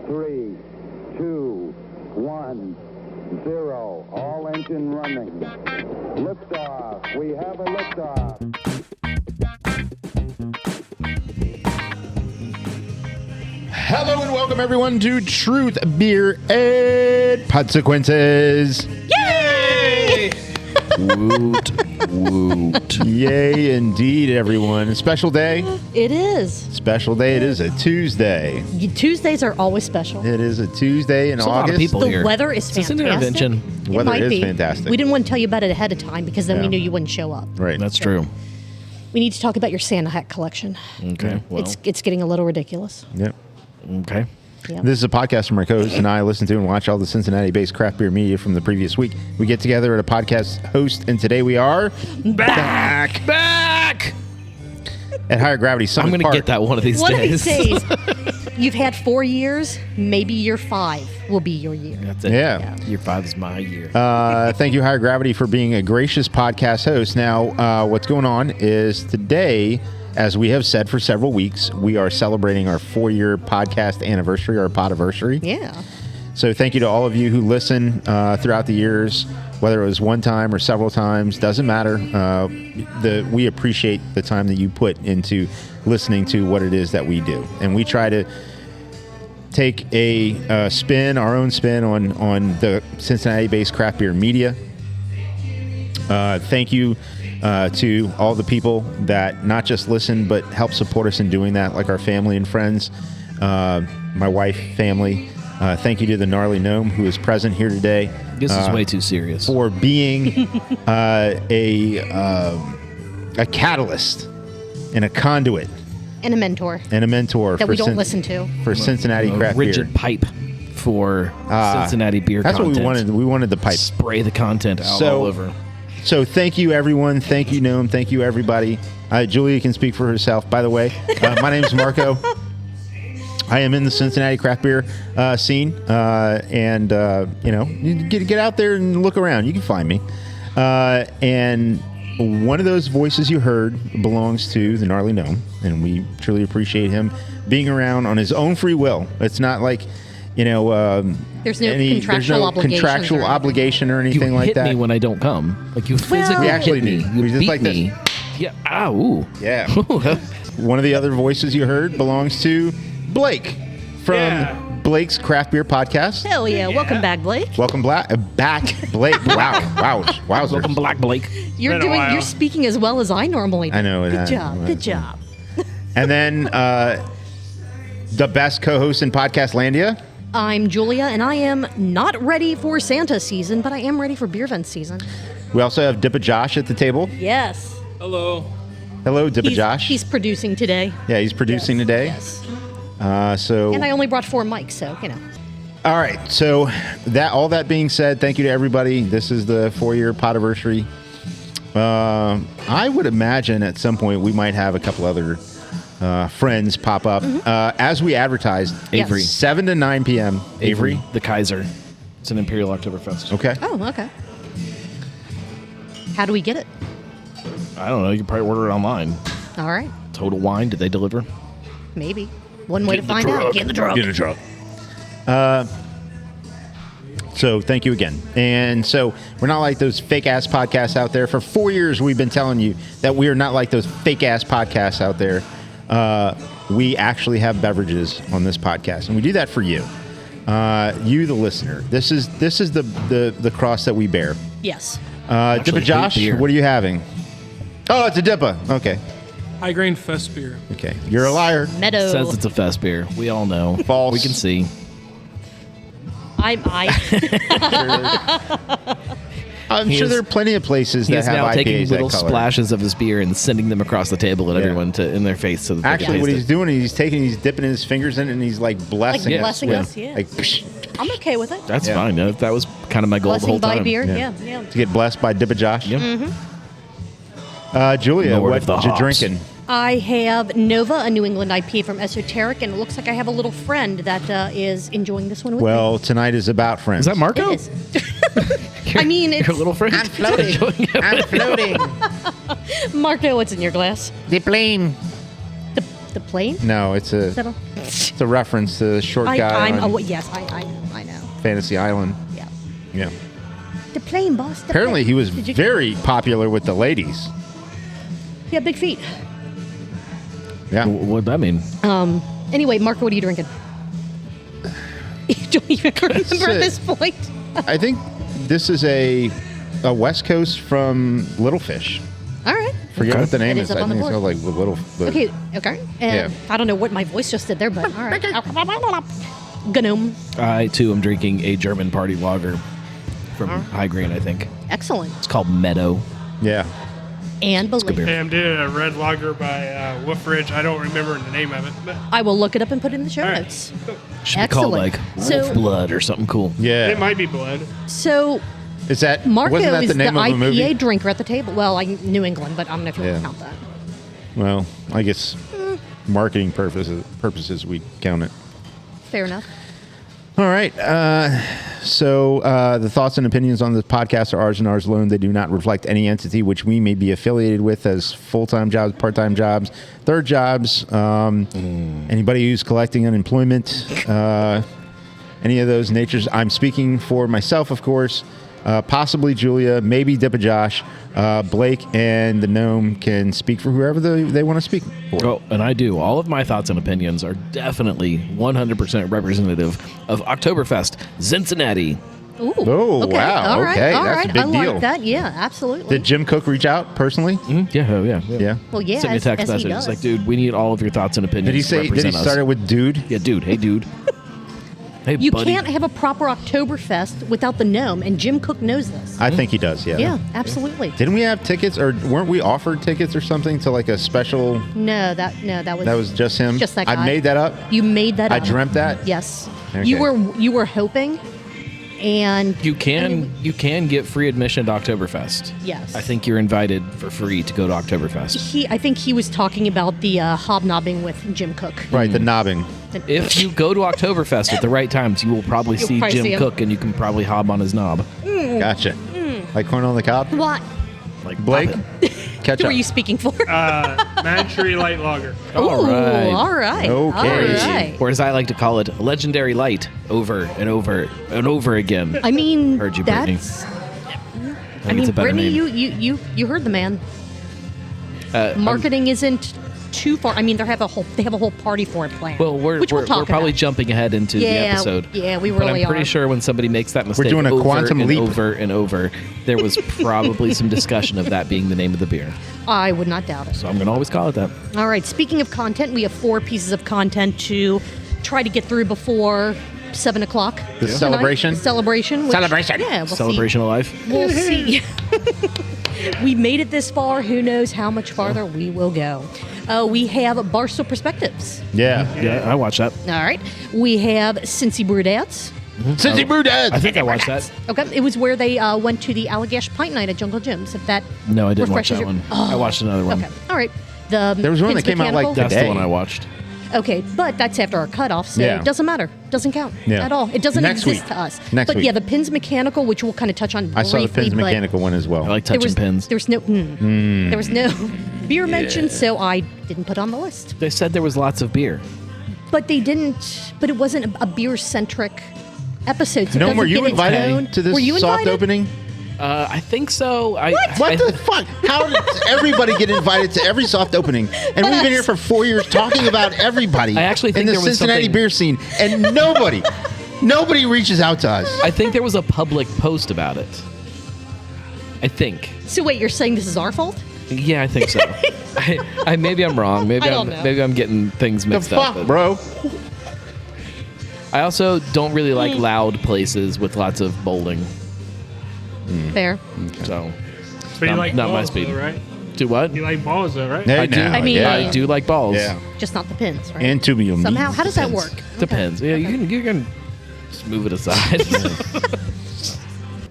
3, 2, 1, 0. All engine running. Liftoff. We have a liftoff. Hello and welcome everyone to Truth, Beer, and Consequences. Yay! Woot, woot. Yay, indeed, everyone. A special day. It is. Special day. It is a Tuesday. Tuesdays are always special. It is a Tuesday in There's a lot August. of people The here. weather is It's an fantastic. intervention. The weather might is be. fantastic. We didn't want to tell you about it ahead of time because then Yeah. we knew you wouldn't show up. Right. That's true. We need to talk about your Santa hat collection. Okay. Well, It's getting a little ridiculous. Yep. okay. Yeah. This is a podcast from our co-host and I listen to and watch all the Cincinnati-based craft beer media from the previous week. We get together at a podcast host, and today we are Back! at Higher Gravity I'm Summit going to Park. get that one of these One of days. these days, you've had 4 years. Maybe year 5 will be your year. That's it. Yeah. Year 5 is my year. Thank you, Higher Gravity, for being a gracious podcast host. Now, what's going on is today, as we have said for several weeks, we are celebrating our 4-year podcast anniversary, our podiversary. Yeah. So thank you to all of you who listen throughout the years, whether it was one time or several times, doesn't matter. We appreciate the time that you put into listening to what it is that we do. And we try to take a spin, our own spin on the Cincinnati-based craft beer media. Thank you to all the people that not just listen, but help support us in doing that, like our family and friends, my wife, family. Thank you to the gnarly Gnome who is present here today. This is way too serious. For being a catalyst and a conduit And a mentor and a mentor that for we don't listen to. for Cincinnati A craft rigid beer. pipe for Cincinnati beer That's content. what we wanted. We wanted the pipe. Spray the content out all over. So thank you, everyone. Thank you, Gnome. Thank you, everybody. Julia can speak for herself, by the way. My name is Marco. I am in the Cincinnati craft beer scene, and you get out there and look around. You can find me. And one of those voices you heard belongs to the gnarly Gnome, and we truly appreciate him being around on his own free will. It's not like, There's no contractual obligations or contractual anything. obligation or anything You like hit that. me when I don't come. Like you physically We actually hit me. do. You We just beat like this. me. Yeah. Ow. Ooh. Yeah. One of the other voices you heard belongs to Blake from Blake's Craft Beer Podcast. Hell yeah. Welcome back, Blake. Welcome back, Blake. Wow. Welcome, Black Blake. You're speaking as well as I normally do. I know. Good job. Good job. And then the best co-host in Podcast Landia. I'm Julia, and I am not ready for Santa season, but I am ready for beer vent season. We also have Dippa Josh at the table. Yes. Hello. Hello, Dippa Josh. He's producing today. Yeah, he's producing today. Yes. So. And I only brought 4 mics, so, All right. So all that being said, thank you to everybody. This is the 4-year podiversary. I would imagine at some point we might have a couple other friends pop up. As we advertised, Yes. Avery. 7 to 9 p.m. Avery. The Kaiser. It's an Imperial Oktoberfest. Okay. Oh, okay. How do we get it? I don't know. You can probably order it online. All right. Total Wine. Did they deliver? Maybe. One way to find out. Get in the truck. Get in a truck. So thank you again. And so we're not like those fake ass podcasts out there. For 4 years, we've been telling you that we are not like those fake ass podcasts out there. We actually have beverages on this podcast, and we do that for you, you the listener. This is the cross that we bear. Yes. Actually, Dippa Josh, hate beer. what are you having? Oh, it's a Dippa. Okay. High grain fest beer. Okay. You're a liar. Meadow. Says it's a fest beer. We all know. False. We can see. I'm He sure is- there are plenty of places He that is have now IPAs taking that little color. splashes of his beer and sending them across the table at Yeah. everyone in their face. So that they can Actually, what taste he's it. doing is he's dipping his fingers in it and he's like blessing Like us. blessing with- us, yeah. Like, psh, I'm okay with it. That's Yeah. fine. That was kind of my goal the Blessing whole by time. beer. Yeah. Yeah. to get blessed by Dippa Josh. Yep. Julia, Lord what of the you hops. drinking? I have Nova, a New England IPA from Esoteric, and it looks like I have a little friend that is enjoying this one with me. Well, tonight is about friends. Is that Marco? It is. I mean, it's Your little friend? I'm floating. I'm floating. Marco, what's in your glass? The plane. The plane? No, it's Is that it's a reference to the short guy on yes, I know. Fantasy Island. Yeah. Yeah. The plane, boss. the Apparently, plane. he was Did you- very popular with the ladies. He had big feet. Yeah. What'd that mean? Anyway, Marco, what are you drinking? You don't even remember at this it. point. I think this is a West Coast from Little Fish. All right. Forget what the name It is. is up I on the think it's board. called like Little. But Okay. And Yeah. I don't know what my voice just did there, but all right. Gnome. I, too, am drinking a German party lager from High Grain, I think. Excellent. It's called Meadow. Yeah. And good beer. believe. Hey, I'm doing a red lager by Wolf Ridge. I don't remember the name of it. But I will look it up and put it in the show All right. notes. Should be called, Excellent. like, So- Wolf Blood or something cool. Yeah. it might be blood. So Is that Marco wasn't that is the name of a IPA movie? drinker at the table. Well, New England, but I don't know if you Yeah. want to count that. Well, I guess marketing purposes we count it. Fair enough. All right. So the thoughts and opinions on this podcast are ours and ours alone. They do not reflect any entity which we may be affiliated with as full-time jobs, part-time jobs, third jobs. Anybody who's collecting unemployment, any of those natures. I'm speaking for myself, of course. Possibly Julia, maybe Dippa Josh, Blake, and the Gnome can speak for whoever they want to speak for. Oh, and I do. All of my thoughts and opinions are definitely 100% representative of Oktoberfest, Cincinnati. Ooh. Oh, okay. wow. All right. Okay, All that's a right. big I like deal. that. Yeah, absolutely. Did Jim Cook reach out personally? Yeah, oh, yeah. Yeah. Well, yeah, Sent me a text as he message. does. It's like, dude, we need all of your thoughts and opinions. Did he to say? Did he represent us. start it with dude? Yeah, dude. Hey, dude. Hey, You buddy. can't have a proper Oktoberfest without the Gnome, and Jim Cook knows this. I think he does. Yeah. Yeah, absolutely. Didn't we have tickets, or weren't we offered tickets or something to like a special? No, that was just him. Just that I guy. made that up. You made that I up. dreamt that. Yes. Okay. You were hoping, and You can get free admission to Oktoberfest. Yes. I think you're invited for free to go to Oktoberfest. I think he was talking about the hobnobbing with Jim Cook. Right, the knobbing. If you go to Oktoberfest at the right times, you will probably You'll see probably Jim see him. Cook, and you can probably hob on his knob. Gotcha. Like corn on the cob. What? Like Blake, catch Who up. are you speaking for? MadTree Light Lager. All Ooh, right. all right. Okay. All right. Or as I like to call it, legendary light over and over and over again. I mean, Heard you, Brittany. that's. I I think mean, it's a better Brittany, name. you heard the man. I'm- Marketing isn't too far. I mean, they have a whole party for it planned. Well, we're which we'll talk probably about. jumping ahead into the Yeah, episode. yeah, we But really I'm pretty are. sure when somebody makes that mistake doing a over quantum and leap. over and over, there was probably some discussion of that being the name of the beer. I would not doubt it. So I'm going to always call it that. All right. Speaking of content, we have 4 pieces of content to try to get through before 7 o'clock. The tonight. celebration? The celebration. Celebration. Yeah, we'll Celebration of life. See. We'll see. We made it this far. Who knows how much farther we will go? We have Barstool Perspectives. Yeah. Yeah, I watched that. All right. We have Cincy Brew Dads. Cincy Brew Dads. I think I watched that. Okay. It was where they went to the Allagash Pint Night at Jungle Jim's. If that No, I didn't watch refreshes that your- one. Oh. I watched another one. Okay. All right. There was one that came out, like, That's Today. the one I watched. Okay, but that's after our cutoff, so Yeah. it doesn't matter. Doesn't count Yeah. at all. It doesn't Next exist week. to us. Next but week. yeah, the Pins Mechanical, which we'll kind of touch on briefly. I saw the Pins but Mechanical one as well. I like there touching was, pins. There was no there was no beer mentioned, so I didn't put it on the list. They said there was lots of beer. But they didn't. But it wasn't a beer centric episode. So it No, doesn't were you get its own- invited to Were you this soft invited? opening? I think so. What the fuck? How does everybody get invited to every soft opening? And we've been here for 4 years talking about everybody I actually think in the there was Cincinnati something- beer scene, and nobody reaches out to us. I think there was a public post about it. I think. So wait, you're saying this is our fault? Yeah, I think so. I maybe I'm wrong. Maybe I don't know. maybe I'm getting things The mixed fuck, up. but bro? I also don't really like loud places with lots of bowling. Fair. So But you Not- like not my balls, speed. though, right? do what? You like balls, though, right? Hey, I do. now, I mean- yeah. I do like balls. Yeah. Just not the pins, right? And tubular Somehow, meat. how does that Depends. work? Depends. Okay. Yeah, you can just move it aside.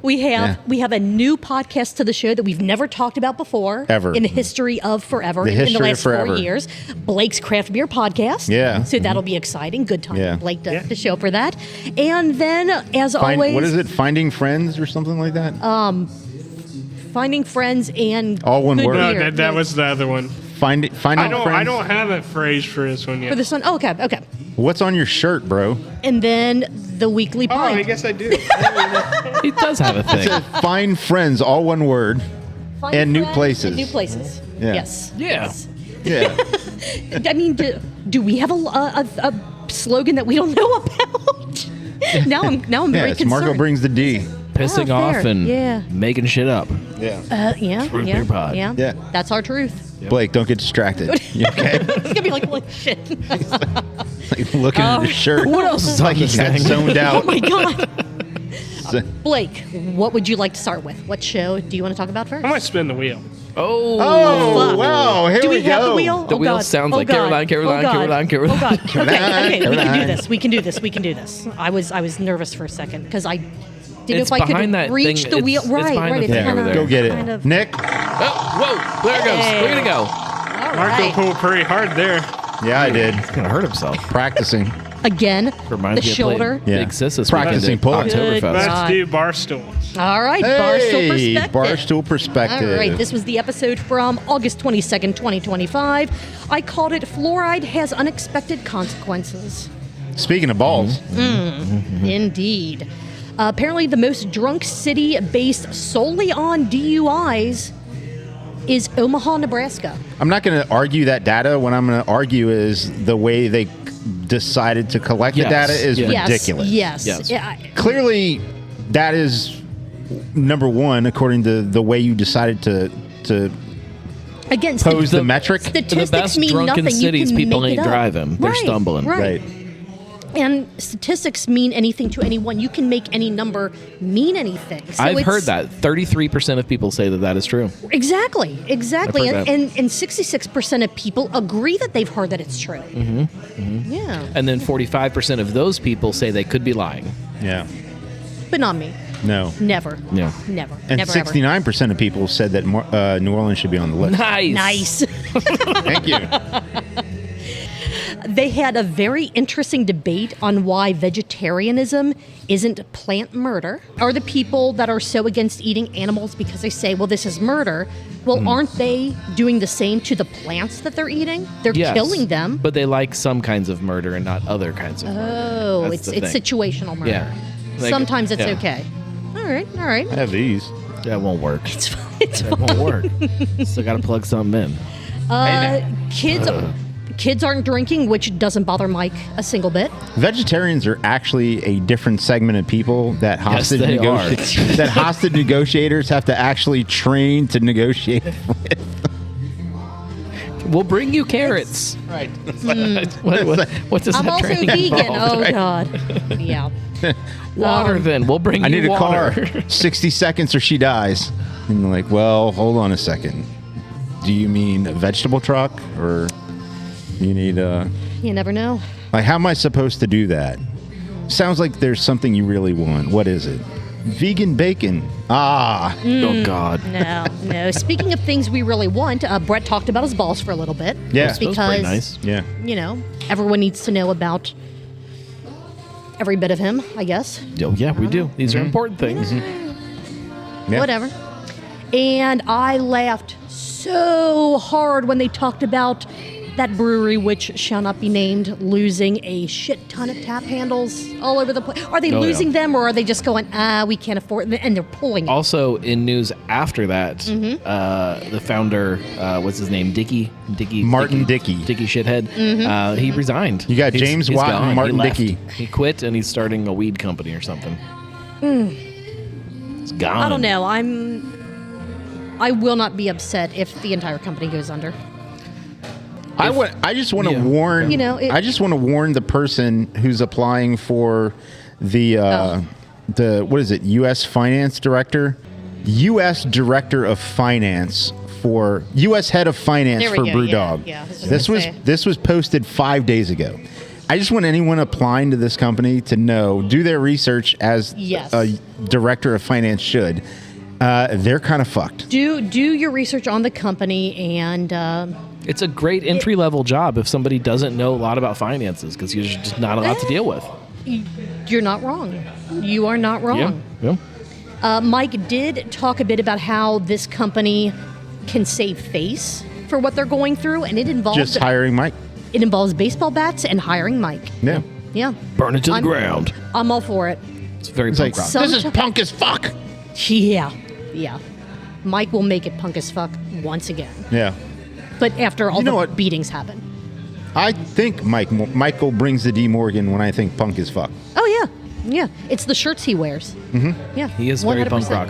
We have Yeah. we have a new podcast to the show that we've never talked about before Ever. in the history of forever. The in history the of last forever. 4 years, Blake's Craft Beer Podcast. Yeah. So that'll be exciting. Good time Yeah. for Blake to, Yeah. to show up for that. And then, as always, What is it? Finding Friends or something like that? Finding friends and All one good word. No, beer. that was the other one. Finding I don't friends. have a phrase for this one yet. For this one? Oh, okay. What's on your shirt, bro? And then the weekly Oh, I pint. guess I do. He does have a thing. Find friends, all one word. Find and new friends places. And new places. Yeah. Yes. Yeah. Yes. Yeah. I mean, do we have a slogan that we don't know about? now I'm Yeah, very it's concerned. Marco brings the D. Pissing Oh, off fair. and Yeah. making shit up. Yeah. Yeah. Root beer pod. Yeah. Yeah. That's our truth. Blake, don't get distracted. You okay? It's gonna be like, holy shit. Like looking at his shirt. What else is It's like on he this got thing? zoned Oh out. my god. So- Blake, what would you like to start with? What show do you want to talk about first? I might spin the wheel. Oh. Oh, fuck. wow. Here Do we have go. the wheel? The Oh, wheel God. sounds Oh, like God. Caroline. Oh god. Okay, we can do Caroline. this. We can do this. I was nervous for a second because I didn't know It's if I behind could that reach thing. the wheel. It's Right, behind right. the It's thing kind over of, there. Go get it. kind of- Nick? Oh, whoa. There it goes. Hey. Look at it go. All Marco right. pulled pretty hard there. Yeah, I did. He's going to hurt himself. Practicing. Again, Reminds the me of shoulder. playing Yeah. Big Sis this Practicing weekend pull-ups. at Good Oktoberfest. Let's God. do bar stools. All right, Barstool Hey, Perspective. Barstool Perspective. All right, this was the episode from August 22nd, 2025. I called it Fluoride Has Unexpected Consequences. Speaking of balls, Indeed. Apparently, the most drunk city based solely on DUIs is Omaha, Nebraska. I'm not going to argue that data. What I'm going to argue is the way they decided to collect Yes. the data is Yes. ridiculous. Yes. Yeah, Clearly, that is number one, according to the way you decided to again, pose the The- metric. statistics the best mean drunken nothing. cities, you can people make ain't it up. driving. They're Right, stumbling. Right. And statistics mean anything to anyone. You can make any number mean anything. So I've it's- heard that. 33% of people say that is true. Exactly. I've heard And 66% of people agree that they've heard that it's true. Yeah. And then 45% of those people say they could be lying. Yeah. But not me. No. Never. Yeah. Never. And Never 69% of people said that New Orleans should be on the list. Nice. ever. Nice. Thank you. They had a very interesting debate on why vegetarianism isn't plant murder. Are the people that are so against eating animals because they say, well, this is murder? Well, aren't they doing the same to the plants that they're eating? They're Yes. killing them. But they like some kinds of murder and not other kinds of murder. Oh, That's it's the thing. situational murder. Yeah. Like, Sometimes it's yeah. okay. All right. All right. I have these. That won't work. It's fine. It's That won't work. Still got to plug something in. Kids aren't drinking, which doesn't bother Mike a single bit. Vegetarians are actually a different segment of people that hostage they are. that hostage negotiators have to actually train to negotiate with. We'll bring you carrots. Right. What does I'm that also training vegan. involve? Oh God. Yeah. Water then. We'll bring I you need a water. car. 60 seconds or she dies. And you're like, well, hold on a second. Do you mean a vegetable truck or you need a... You never know. Like, how am I supposed to do that? Sounds like there's something you really want. What is it? Vegan bacon. Ah. Oh God. No. Speaking of things we really want, Brett talked about his balls for a little bit. Yeah. Just That was pretty because, nice. Yeah. you know, everyone needs to know about every bit of him, I guess. Oh, yeah, we do. These are important things. Yeah. Whatever. And I laughed so hard when they talked about that brewery, which shall not be named, losing a shit ton of tap handles all over the place. Are they Oh, losing yeah. them, or are they just going, we can't afford it, and they're pulling it? Also, in news after that, the founder, what's his name? Martin Dickey. Dickey shithead. He resigned. You got James Watt and gone. Martin He left. Dickey. He quit and he's starting a weed company or something. It's gone. I don't know. I will not be upset if the entire company goes under. I just want to Yeah. warn. You know, I just want to warn the person who's applying for the what is it? U.S. Finance Director, U.S. Director of Finance for U.S. Head of Finance There we for go. BrewDog. Yeah, I was just gonna say. This was posted 5 days ago. I just want anyone applying to this company to know, do their research as Yes. a director of finance should. They're kind of fucked. Do your research on the company and. It's a great entry level job if somebody doesn't know a lot about finances because you're just not a lot to deal with. You're not wrong. You are not wrong. Yeah. Mike did talk a bit about how this company can save face for what they're going through, and it involves Just hiring Mike. It involves baseball bats and hiring Mike. Yeah. Yeah. Burn it to the ground. I'm all for it. It's very It's like, punk rock. this is punk as fuck. Yeah. Yeah. Mike will make it punk as fuck once again. Yeah. But after all You know the what? beatings happen. I think Michael brings the D Morgan when I think punk is fuck. Oh, yeah. Yeah. It's the shirts he wears. Mm-hmm. Yeah. He is very punk rock.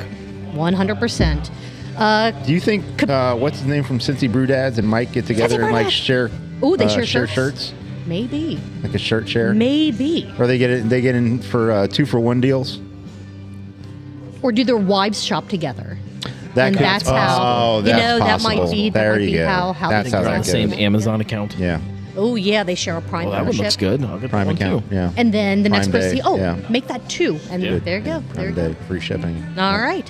100%. Do you think what's his name from Cincy Brew Dads and Mike get together Brew and like Dads. share? Ooh, they share share shirts, Maybe. like a shirt share, Maybe. or they get in for 2-for-1 deals. Or do their wives shop together? That And could- that's how. Oh, that's that might possible. be, There you go. how That's they how They're that on the same goes. Amazon account. Yeah, Oh, yeah, they share a Prime Well, that one membership. looks good. I'll get Prime that one account. too. Yeah, And then the next Prime person, Day, yeah. make that 2. And Yeah. there you go. There you Prime go. Day, free shipping. All right.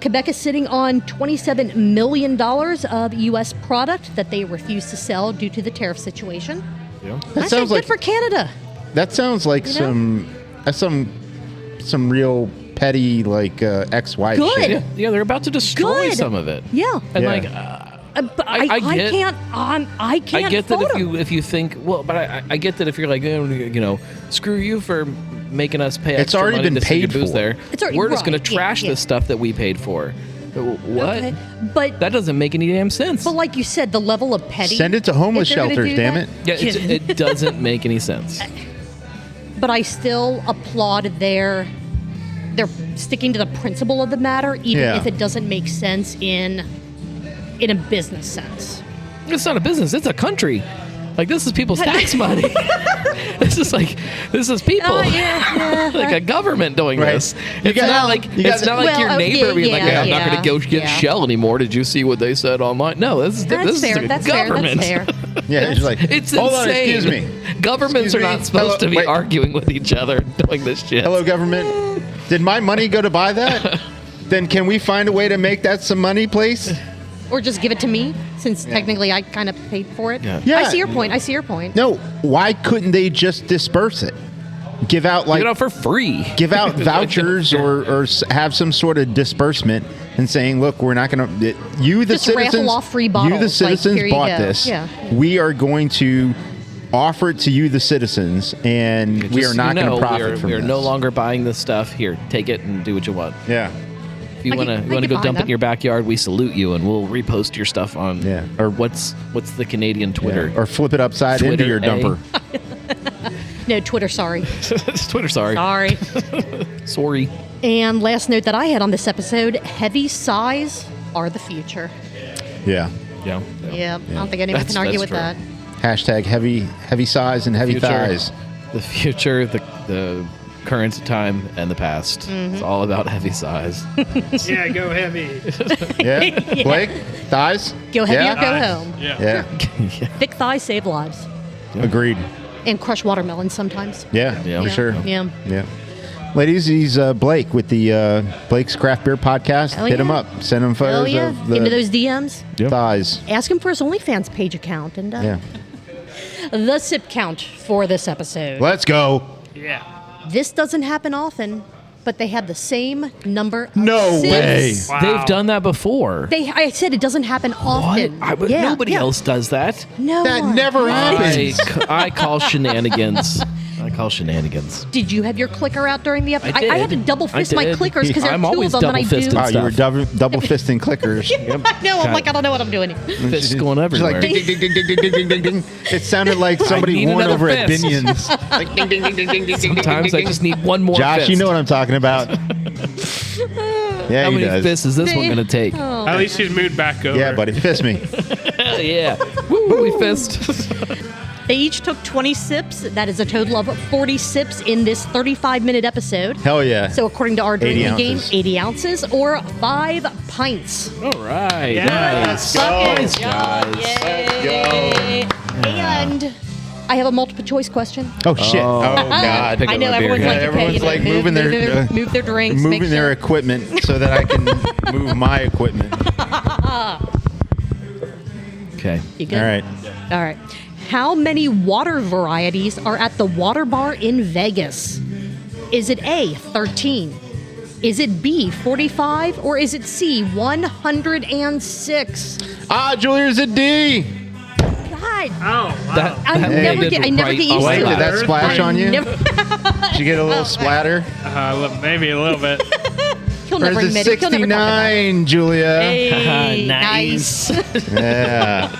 Quebec is sitting on $27 million of U.S. product that they refuse to sell due to the tariff situation. Yeah. That I say sounds good like for Canada. that sounds like You know? some real petty like ex-wife Good. shit. Yeah, yeah, they're about to destroy Good. some of it. Yeah. And Yeah. like, But I I get- can't. I can't. I get that vote 'em. if you think well, but I get that if you're like screw you for making us pay. It's extra already money been to stick your paid booth for. There, It's already- we're just going right, to yeah, trash yeah. the stuff that we paid for. What? Okay. But That doesn't make any damn sense. but like you said, the level of petty. Send it to homeless if they're gonna shelters, do damn that- it. Yeah, it doesn't make any sense. But I still applaud their sticking to the principle of the matter, even Yeah. if it doesn't make sense in a business sense. It's not a business; it's a country. Like this is people's tax money. this is people. Like a government doing Right. this. You It's got- not like you got- it's not like Well, your neighbor yeah, being like, yeah, "Hey, I'm not going to go get yeah. Shell anymore." Did you see what they said online? No, this That's is fair. the That's fair. government. That's fair. Yeah, it's like It's hold on, insane. excuse me. Governments Excuse are me. not supposed to be Wait. arguing with each other doing this shit. Hello, government. Did my money go to buy that? Then can we find a way to make that some money, please? Or just give it to me, since technically I kind of paid for it. Yeah. Yeah. I see your point. I see your point. No, why couldn't they just disperse it? Give out Give it out for free. give out vouchers or have some sort of disbursement and saying, look, we're not going to you the Just raffle citizens off free you the bottles, like, citizens here you bought go. this. Yeah. We are going to offer it to you the citizens and we Just are not so you going know, to profit from we are this. no longer buying this stuff. Here, take it and do what you want. Yeah. If you I want get to go behind dump it that. in your backyard, we salute you and we'll repost your stuff on. Yeah. Or what's the Canadian Twitter? Yeah. Or flip it upside into Twitter, your eh? dumper. No, Twitter, sorry. Twitter, sorry. Sorry. Sorry. And last note that I had on this episode, heavy size are the future. Yeah. Yeah. Yeah, I don't think anyone That's- can argue that's with true. that. Hashtag heavy size and heavy thighs. The future, the current time, and the past. Mm-hmm. It's all about heavy size. Yeah, go heavy. Yeah. Blake, thighs? Go heavy yeah? or go home. Yeah. Yeah. Thick thighs save lives. Agreed. And crush watermelons sometimes. Yeah, Yeah. for sure. Yeah. Yeah. Ladies, he's Blake with the Blake's Craft Beer Podcast. Hell Hit him yeah. up. Send him Oh, photos yeah. of the Into those DMs. thighs. Ask him for his OnlyFans page account. And Yeah. the sip count for this episode. Let's go. Yeah. This doesn't happen often, but they had the same number of No sips. way. Wow. They've done that before. I said it doesn't happen often. But Yeah, nobody yeah. else does that. No That one. never happens. I call shenanigans. I call shenanigans. Did you have your clicker out during the episode? I I had to did. double I fist my did. clickers because there are I'm two of always them, and I do. double-fisted. Wow, you were stuff. double fisting clickers. I know. I'm like, I don't know what I'm doing. Fists going Just everywhere. like ding, ding, ding, ding, ding, ding, ding, ding, ding. It sounded like somebody need won another over at fist. Binions. Like ding, ding, ding, ding, ding, ding, ding, Sometimes ding, I ding. just need one more Josh, fist. you know what I'm talking about. Yeah, How he many does. fists is this one going to take? At least he's moved back over. Yeah, buddy, fist me. Hell yeah. Woo, we fist. They each took 20 sips. That is a total of 40 sips in this 35-minute episode. Hell yeah. So according to our 80 drinking game, ounces. 80 ounces or 5 pints. All right. Yeah. Nice. Let's go. Nice, guys. Yay. And I have a multiple choice question. Oh shit! Oh, god! Pick I up know my beer. everyone's Yeah, like, okay, everyone's you know, like moving their move their drinks, make moving their sure. equipment so that I can move my equipment. Okay. You good? All right. All right. How many water varieties are at the water bar in Vegas? Is it A, 13? Is it B, 45? Or is it C, 106? Julia's a D. God. Oh, wow. I never get used Wait, to did it. that splash on you? Never- Did you get a little splatter? Maybe a little bit. He'll Or never is admit it it. He'll never talk about it. 69, Julia? Hey, Nice. Yeah.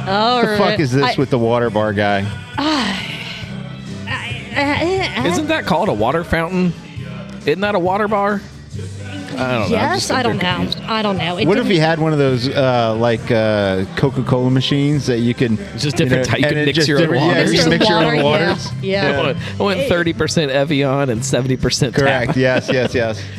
All What the fuck is this with the water bar guy? Isn't that called a water fountain? Isn't that a water bar? I don't know. Yes, I don't know. I don't know. What if he had one of those Coca-Cola machines that you can Just different type- you and can it mix just your own different- waters. Yeah, you can mix your own Water, waters. yeah. I went 30% Evian and 70% Correct. Tap. Yes.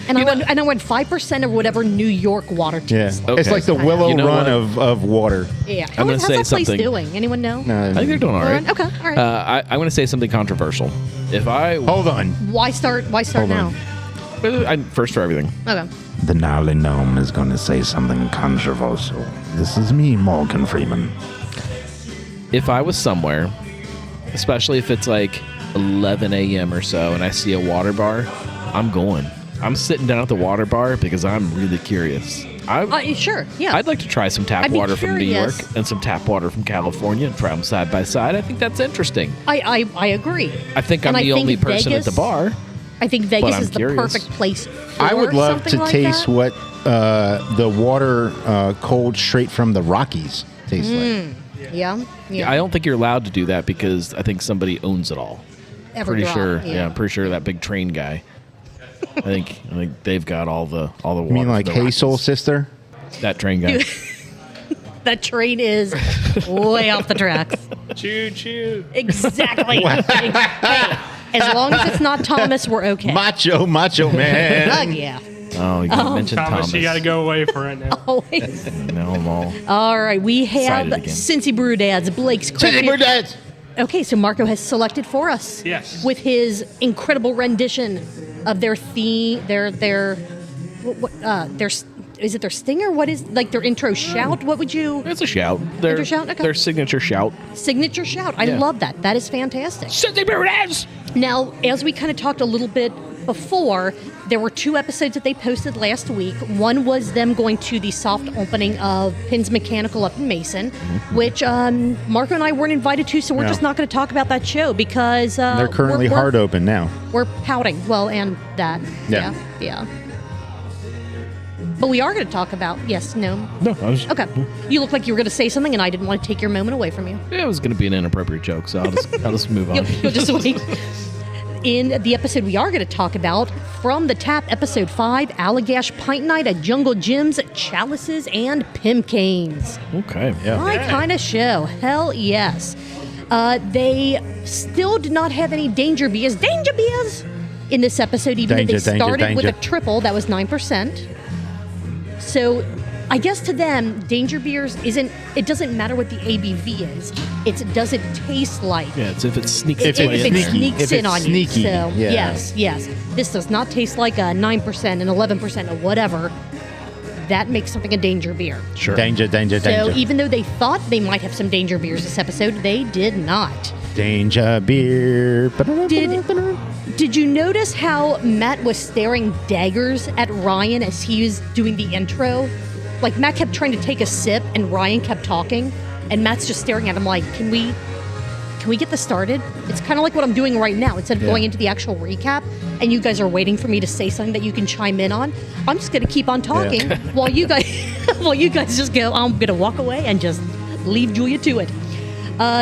And I went 5% of whatever New York water Yeah. tastes. Okay. It's like the Willow You know Run what? of water. Yeah. I'm gonna How's say that place something. doing? Anyone know? No, I think they're doing all right. Okay, all right. I want to say something controversial. If I hold on. Why start Hold now? on. First for everything. Okay. The gnarly gnome is going to say something controversial. This is me, Morgan Freeman. If I was somewhere, especially if it's like 11 a.m. or so, and I see a water bar, I'm going. I'm sitting down at the water bar because I'm really curious. Sure. Yeah. I'd like to try some tap I'd be water from New York curious. and some tap water from California and try them side by side. I think that's interesting. I agree. I think I'm And the I think only person at the Vegas- bar. I think Vegas I'm is the curious. perfect place for I would love something to like taste that. what the water cold straight from the Rockies tastes like. Yeah. I don't think you're allowed to do that because I think somebody owns it all. Pretty Everdraw, sure. yeah. Yeah, I'm pretty sure that big train guy. I think they've got all the water. You mean like from the Hey Rockies. Soul Sister? That train guy. That train is way off the tracks. Choo choo. Exactly. Hey, as long as it's not Thomas, we're okay. Macho man. Oh, yeah. Oh, you mentioned Thomas. You got to go away for it now. Always. No, I'm all. All right, we have Excited again. Cincy Brew Dads, Blake's Cincy Brew Dads. Okay, so Marco has selected for us. Yes. With his incredible rendition of their theme, is it their stinger? What is like their intro shout? What would you It's a shout. Their shout? Okay. Their signature shout. signature shout? I Yeah. love that. That is fantastic. Cincy Brew Dads. Now, as we kind of talked a little bit before, there were 2 episodes that they posted last week. One was them going to the soft opening of Pins Mechanical up in Mason, which Marco and I weren't invited to, so we're No. just not going to talk about that show because They're currently hard open now. We're pouting. Well, and that. Yeah. Yeah. But we are going to talk about no. No, I was. Okay. You look like you were going to say something, and I didn't want to take your moment away from you. It was going to be an inappropriate joke, so I'll just move on. You'll just wait. In the episode we are going to talk about, from the tap, episode 5, Allagash Pint Night at Jungle Gyms, Chalices, and Pimp Canes. Okay. Yeah. My kind of show. Hell yes. They still did not have any danger beers in this episode, even though they started with a triple that was 9%. So I guess to them, danger beers it doesn't matter what the ABV is. It's does it taste like. Yeah, it's if it sneaks If its way it in there. sneaks If in it's on sneaky, you. So, yeah. yes. This does not taste like a 9% and 11% or whatever. That makes something a danger beer. Sure. Danger. So even though they thought they might have some danger beers this episode, they did not. Danger beer. Did you notice how Matt was staring daggers at Ryan as he was doing the intro? Like, Matt kept trying to take a sip, and Ryan kept talking, and Matt's just staring at him like, can we get this started? It's kind of like what I'm doing right now. Instead of going into the actual recap, and you guys are waiting for me to say something that you can chime in on, I'm just going to keep on talking while you guys just go, I'm going to walk away and just leave Julia to it.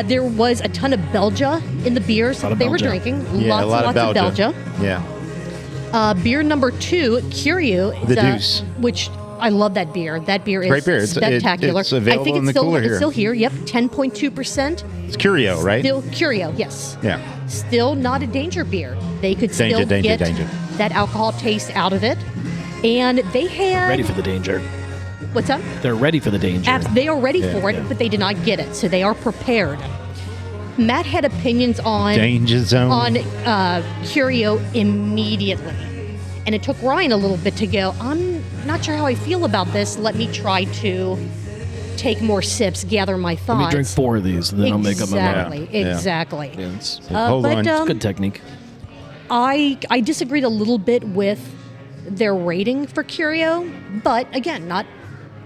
There was a ton of Belgia in the beers that they were Belgia. drinking. Yeah, Lots a lot of Belgia. Yeah. Beer number 2, Curio. The Deuce. Which I love that beer. That beer is Great beer. It's spectacular. it's available I think in it's the cooler here. It's still here. Yep, 10.2%. It's Curio, right? Still Curio, yes. Yeah. Still not a danger beer. They could Danger, still danger, get danger. that alcohol taste out of it. And they had... Ready for the danger. What's up? They're ready for the danger. They are ready Yeah, for it, but they did not get it. So they are prepared. Matt had opinions on... Danger zone. on Curio immediately. And it took Ryan a little bit to go, I'm not sure how I feel about this. Let me try to take more sips, gather my thoughts. Let me drink 4 of these, and then I'll make up my mind. Exactly. Yeah, it's Hold but, on. it's good technique. I disagreed a little bit with their rating for Curio, but again, not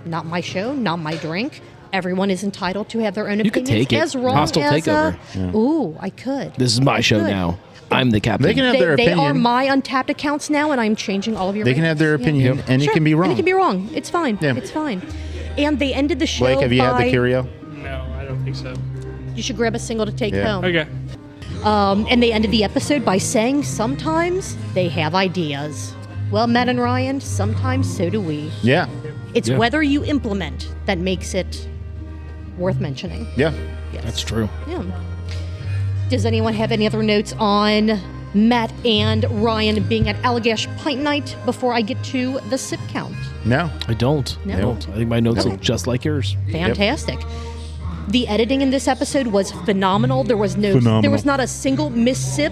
not my show, not my drink. Everyone is entitled to have their own You could opinions. take it. As wrong Hostile as takeover. Ooh, I could. This is my show Good. now. I'm the captain. They can have their They opinion. are my Untapped accounts now, and I'm changing all of your. They can have their ratings. opinion, Yeah. and it Sure, can be wrong. And it can be wrong. It's fine. Yeah. It's fine. And they ended the show. Blake, have you had the by- curio? No, I don't think so. You should grab a single to take Yeah. home. Okay. And they ended the episode by saying sometimes they have ideas. Well, Matt and Ryan, sometimes so do we. Yeah. It's Yeah. whether you implement that makes it worth mentioning. Yeah. That's true. Yeah. Does anyone have any other notes on Matt and Ryan being at Allagash Pint Night before I get to the sip count? No. I don't. No. I don't. I think my notes No. look just like yours. Fantastic. The editing in this episode was phenomenal. There was Phenomenal. not a single missip.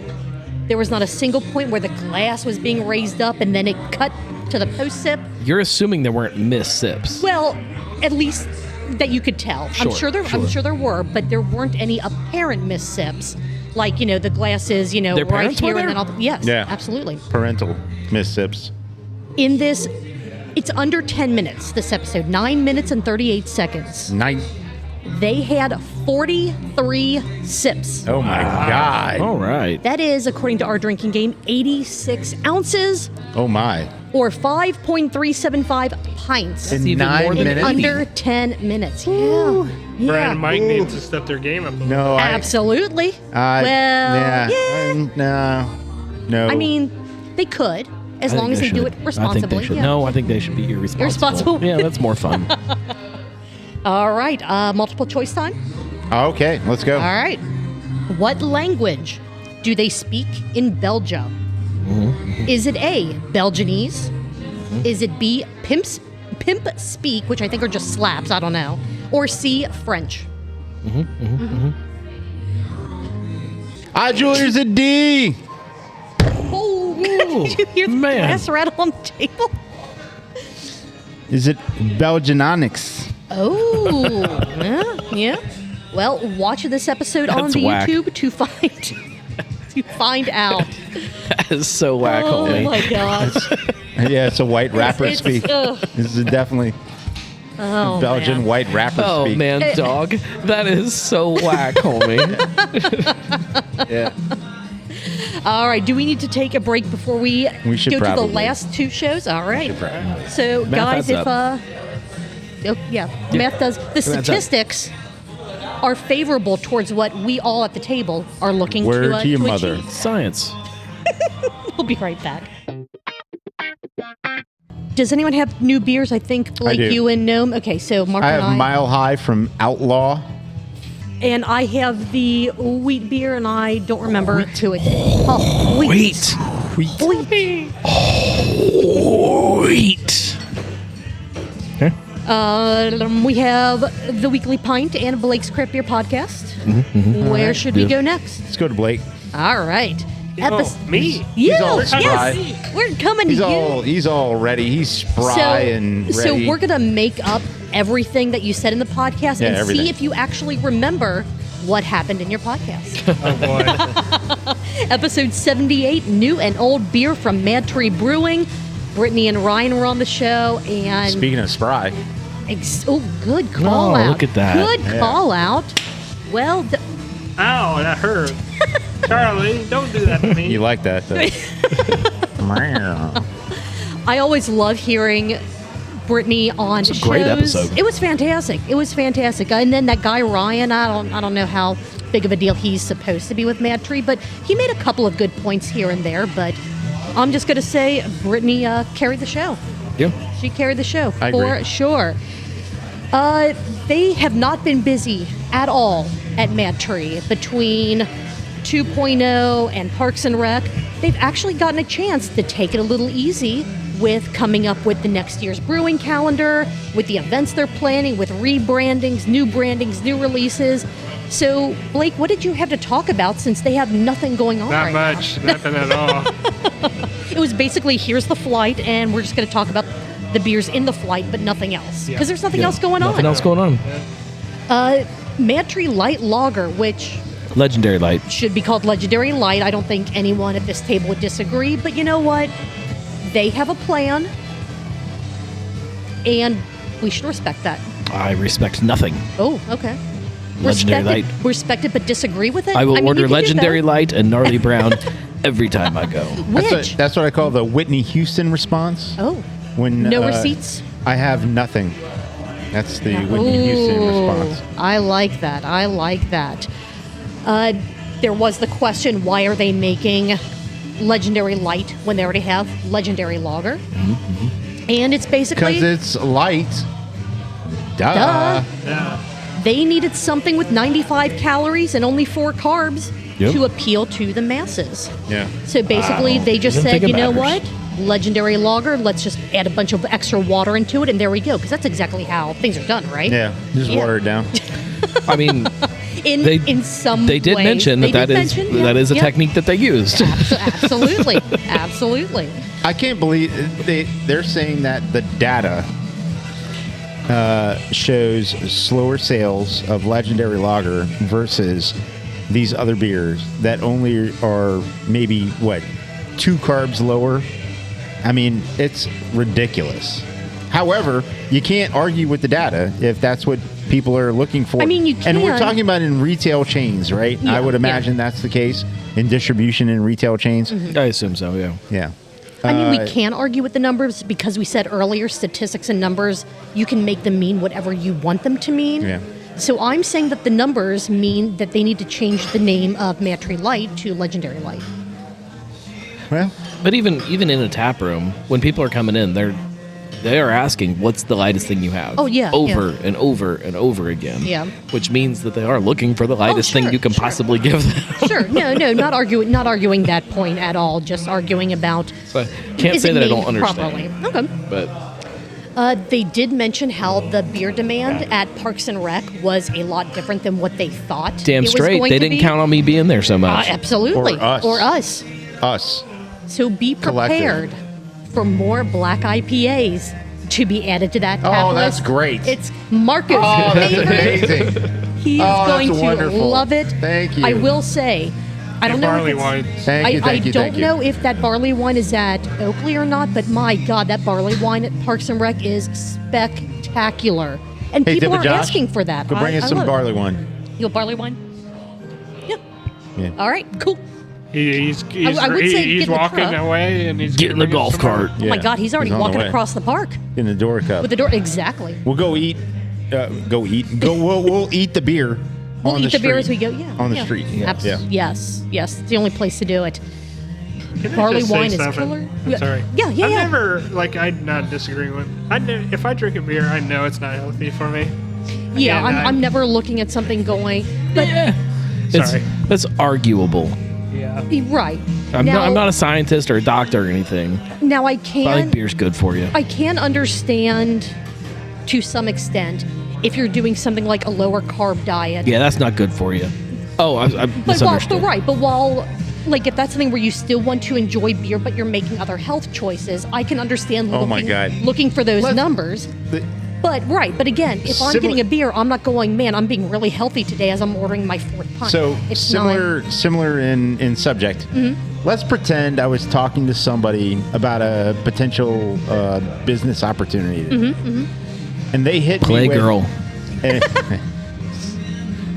There was not a single point where the glass was being raised up and then it cut to the post sip. You're assuming there weren't miss sips. Well, at least that you could tell. I'm Sure, sure there were, but there weren't any apparent missips. Like, the glasses, Their right parents were here and there? then all yes, Yeah. absolutely. Parental missips. In this, it's under 10 minutes, this episode, 9 minutes and 38 seconds. Night. They had 43 sips. Oh my God. All right. That is, according to our drinking game, 86 ounces Oh my. or 5.375 pints That's In even 9 more than minutes. under 10 minutes. Yeah. Brad and Mike Ooh. needs to step their game up a little. No. Absolutely. I, well, yeah. No. I mean, they could, as I long think as they do should. it responsibly. I think they should. yeah. No, I think they should be irresponsible. Irresponsible. Yeah, that's more fun. All right. Multiple choice time. Okay, let's go. All right. What language do they speak in Belgia? Is it A, Belgianese? Is it B, pimp speak, which I think are just slaps, I don't know. Or C, French? Julier's a D. Oh, did you hear the man. glass rattle on the table? Is it Belgianonics? Oh, yeah. Well, watch this episode on That's the whack. YouTube to find out. That is so whack, Oh homie. my gosh. Yeah, it's a white rapper It's- speak. ugh. This is definitely Oh, Belgian man. white rapper Oh speak. man, dog, that is so whack, homie. Yeah. All right. Do we need to take a break before we should go to the probably. last two shows? All right. So, Math guys, adds if up. math does. The adds up. statistics are favorable towards what we all at the table are looking Word to to your to mother. achieve. Science. We'll be right back. Does anyone have new beers? I think Blake, do. you and Gnome. Okay, so Mark I and have Mile High from Outlaw. and I have the wheat beer, and I don't remember who it. Oh, wheat. Wheat. Wheat. Wheat. Okay. We have the Weekly Pint and Blake's Craft Beer Podcast. Where should we Yeah. go next? Let's go to Blake. All right. Me? Yeah, all yes. spry. We're coming He's to you. he's all ready. He's spry and ready. So we're gonna make up everything that you said in the podcast Yeah, and everything. see if you actually remember what happened in your podcast. Oh boy. Episode 78, new and old beer from MadTree Brewing. Brittany and Ryan were on the show, and Speaking of spry, good call Oh, out. look at that. Good Yeah. call out. Well, Ow, that hurt. Charlie, don't do that to me. you like that, though. I always love hearing Brittany on It's a shows. great episode. It was fantastic. It was fantastic. And then that guy Ryan, I don't know how big of a deal he's supposed to be with MadTree, but he made a couple of good points here and there. But I'm just gonna say Brittany carried the show. Yeah. She carried the show I for agree. sure. They have not been busy at all at MadTree between 2.0 and Parks and Rec. They've actually gotten a chance to take it a little easy with coming up with the next year's brewing calendar, with the events they're planning, with rebrandings, new releases. So, Blake, what did you have to talk about since they have nothing going on Not right now? much. Nothing at all. It was basically, here's the flight, and we're just going to talk about the beers in the flight, but nothing else. Because there's nothing else going Nothing on. else going on. MadTree Light Lager, which Legendary Light. should be called Legendary Light. I don't think anyone at this table would disagree, but you know what? They have a plan, and We should respect that. I respect nothing. Oh, okay. Legendary Respect Light. it, respect it, but disagree with it? I will mean, you order can do Legendary both. Light and Gnarly Brown every time I go. Which? That's what I call the Whitney Houston response. Oh. When No receipts? I have nothing. That's the Whitney Houston response. I like that. I like that. There was the question, why are they making Legendary Light when they already have Legendary Lager? And it's basically... Because it's light. Duh. Yeah. They needed something with 95 calories and only 4 carbs Yep. to appeal to the masses. Yeah. So basically, they just Didn't said, think you it know matters. what? Legendary Lager, let's just add a bunch of extra water into it, and there we go. Because that's exactly how things are done, right? Yeah. Just Yeah. water it down. I mean, In some they did way. mention They that did is mention, that is a yeah. technique that they used. Absolutely. Absolutely. I can't believe they're saying that the data shows slower sales of Legendary Lager versus these other beers that only are maybe, 2 carbs lower? I mean, it's ridiculous. However, you can't argue with the data if that's what people are looking for. I mean, you And we're can. talking about in retail chains, right? Yeah, I would yeah. imagine that's the case in distribution in retail chains. Mm-hmm. I assume so. Yeah. Yeah. I mean, we can argue with the numbers because we said earlier, statistics and numbers, you can make them mean whatever you want them to mean. Yeah. So I'm saying that the numbers mean that they need to change the name of MadTree Light to Legendary Light. Well, But even in a tap room, when people are coming in, they are asking, "What's the lightest thing you have?" Oh, yeah, over yeah. and over and over again. Yeah. Which means that they are looking for the lightest sure, thing you can sure. possibly give them. Sure, no, not arguing that point at all. Just arguing about. So I can't is say it that I don't named understand. properly? Okay. But They did mention how the beer demand at Parks and Rec was a lot different than what they thought. damn it was straight, going they to didn't be. count on me being there so much. Absolutely. Or us. us. So be Collective. prepared for more black IPAs to be added to that tap Oh, that's list. great. It's Marco's Oh, that's favorite. amazing. He's Oh, that's going to wonderful. love it. Thank you. I will say, I don't know. Barley if it's, wine. Thank you, thank I you, don't thank you. know if that barley wine is at Oakley or not, but my God, that barley wine at Parks and Rec is spectacular. And Hey, people Dipper are Josh, asking for that. Go bring us some love it. barley wine. You want barley wine? Yeah. Yeah. All right, cool. He's I would say get he's in the walking truck. away and he's Get in the bringing golf some cart. Oh my God, he's already on the walking way. across the park In the door cup. with the door. Exactly. We'll go eat. We'll eat the beer. We'll on eat the beer as street. we go. Yeah. On the yeah. street. Yeah. Yes. It's the only place to do it. Can I Barley just say wine is something? killer. I'm Yeah. sorry. Yeah, yeah, I'm yeah. never I'm not disagreeing with. If I drink a beer, I know it's not healthy for me. Yeah, Again, I'm never looking at something going, but Sorry. That's arguable. Yeah. right. I'm now, not a scientist or a doctor or anything. Now I But I think can beer's good for you. I can understand to some extent if you're doing something like a lower carb diet. Yeah, that's not good for you. Oh, I misunderstood. But while like if that's something where you still want to enjoy beer but you're making other health choices, I can understand Oh my God. looking for those Let's- numbers. But again, if I'm Similar- getting a beer, I'm not going, man, I'm being really healthy today as I'm ordering my 4th pint. So it's similar in subject. Mm-hmm. Let's pretend I was talking to somebody about a potential business opportunity, Mm-hmm, and they hit me with, Playgirl.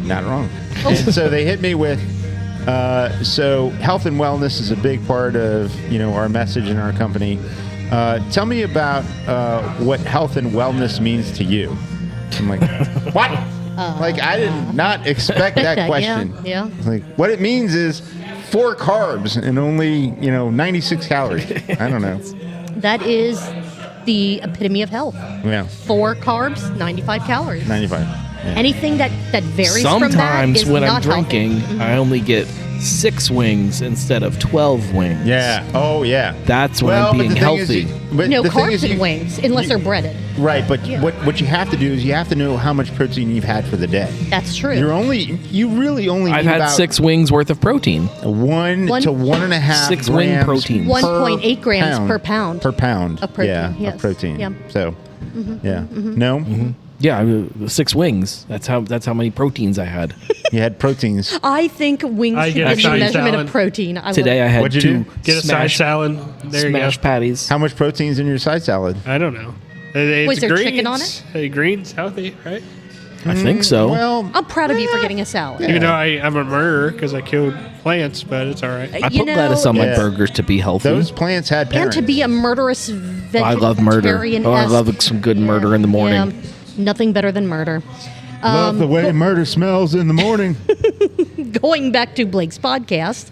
Not wrong. And so they hit me with. So health and wellness is a big part of our message in our company. Tell me about what health and wellness means to you. I'm like, what? Like I did not expect that question. Yeah. Like what it means is 4 carbs and only 96 calories. I don't know. That is the epitome of health. Yeah, 4 carbs, 95 calories. 95. Yeah. Anything that varies from that Sometimes is when not I'm drinking, healthy. I only get 6 wings instead of 12 wings. Yeah. Oh yeah. That's when Well, I'm but being the thing is healthy. No the thing is carbs in wings, unless they're breaded. Right, but Yeah. what you have to do is you have to know how much protein you've had for the day. That's true. You really only I've need had about 6 wings worth of protein. 1 to 1.5 6 wing grams protein. 1.8 grams per pound. per pound Of protein, Yeah, yes. of protein. Yeah. So, yeah, no, Yeah, 6 wings. That's how many proteins I had. you had proteins. I think wings I should get a be the side measurement salad. of protein. Today I had What'd you 2 do? Get a side salad. There you go. smash patties. How much protein's in your side salad? I don't know. It's Was there greens. chicken on it? Hey, greens, healthy, right? I think so. Well, I'm proud of you for getting a salad. Even though I'm a murderer because I killed plants, but it's all right. I put lettuce on my Yeah. burgers to be healthy. those plants had And parents. to be a murderous I love murder. vegetarian. Oh, I love some good murder in the morning. Nothing better than murder. Love the way murder smells in the morning. Going back to Blake's podcast,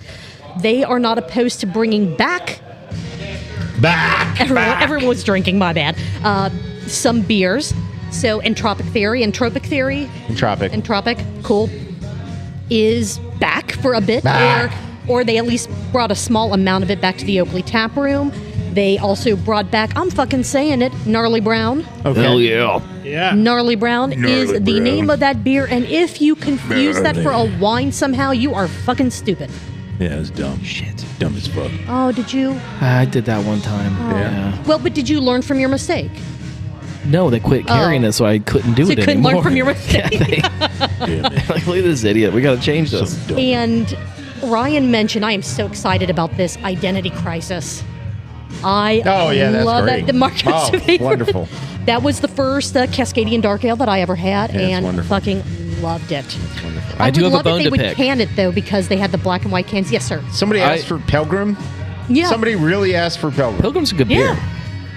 they are not opposed to bringing back. Everyone was drinking, my bad. Some beers. So entropic theory, cool, is back for a bit, or they at least brought a small amount of it back to the Oakley tap room. They also brought back, I'm fucking saying it, Gnarly Brown. Okay. Hell yeah. Yeah. Gnarly Brown is the name of that beer, and if you confuse that for a wine somehow, you are fucking stupid. Yeah, it's dumb. Shit. Dumb as fuck. Oh, did you? I did that one time. Yeah. Well, but did you learn from your mistake? No, they quit carrying it, so I couldn't do So it you couldn't anymore. learn from your mistake. Like, look at this idiot. We got to change this. And Ryan mentioned, I am so excited about this identity crisis. I That's love great. it. The Marcus favorite. Wonderful. That was the first Cascadian Dark Ale that I ever had, Yeah, it's and wonderful. fucking loved it. I would do have a love bone it to they would pick. can it, though, because they had the black and white cans. Yes, sir. Somebody asked for Pilgrim. Yeah. Somebody really asked for Pilgrim. Pilgrim's a good Yeah. beer.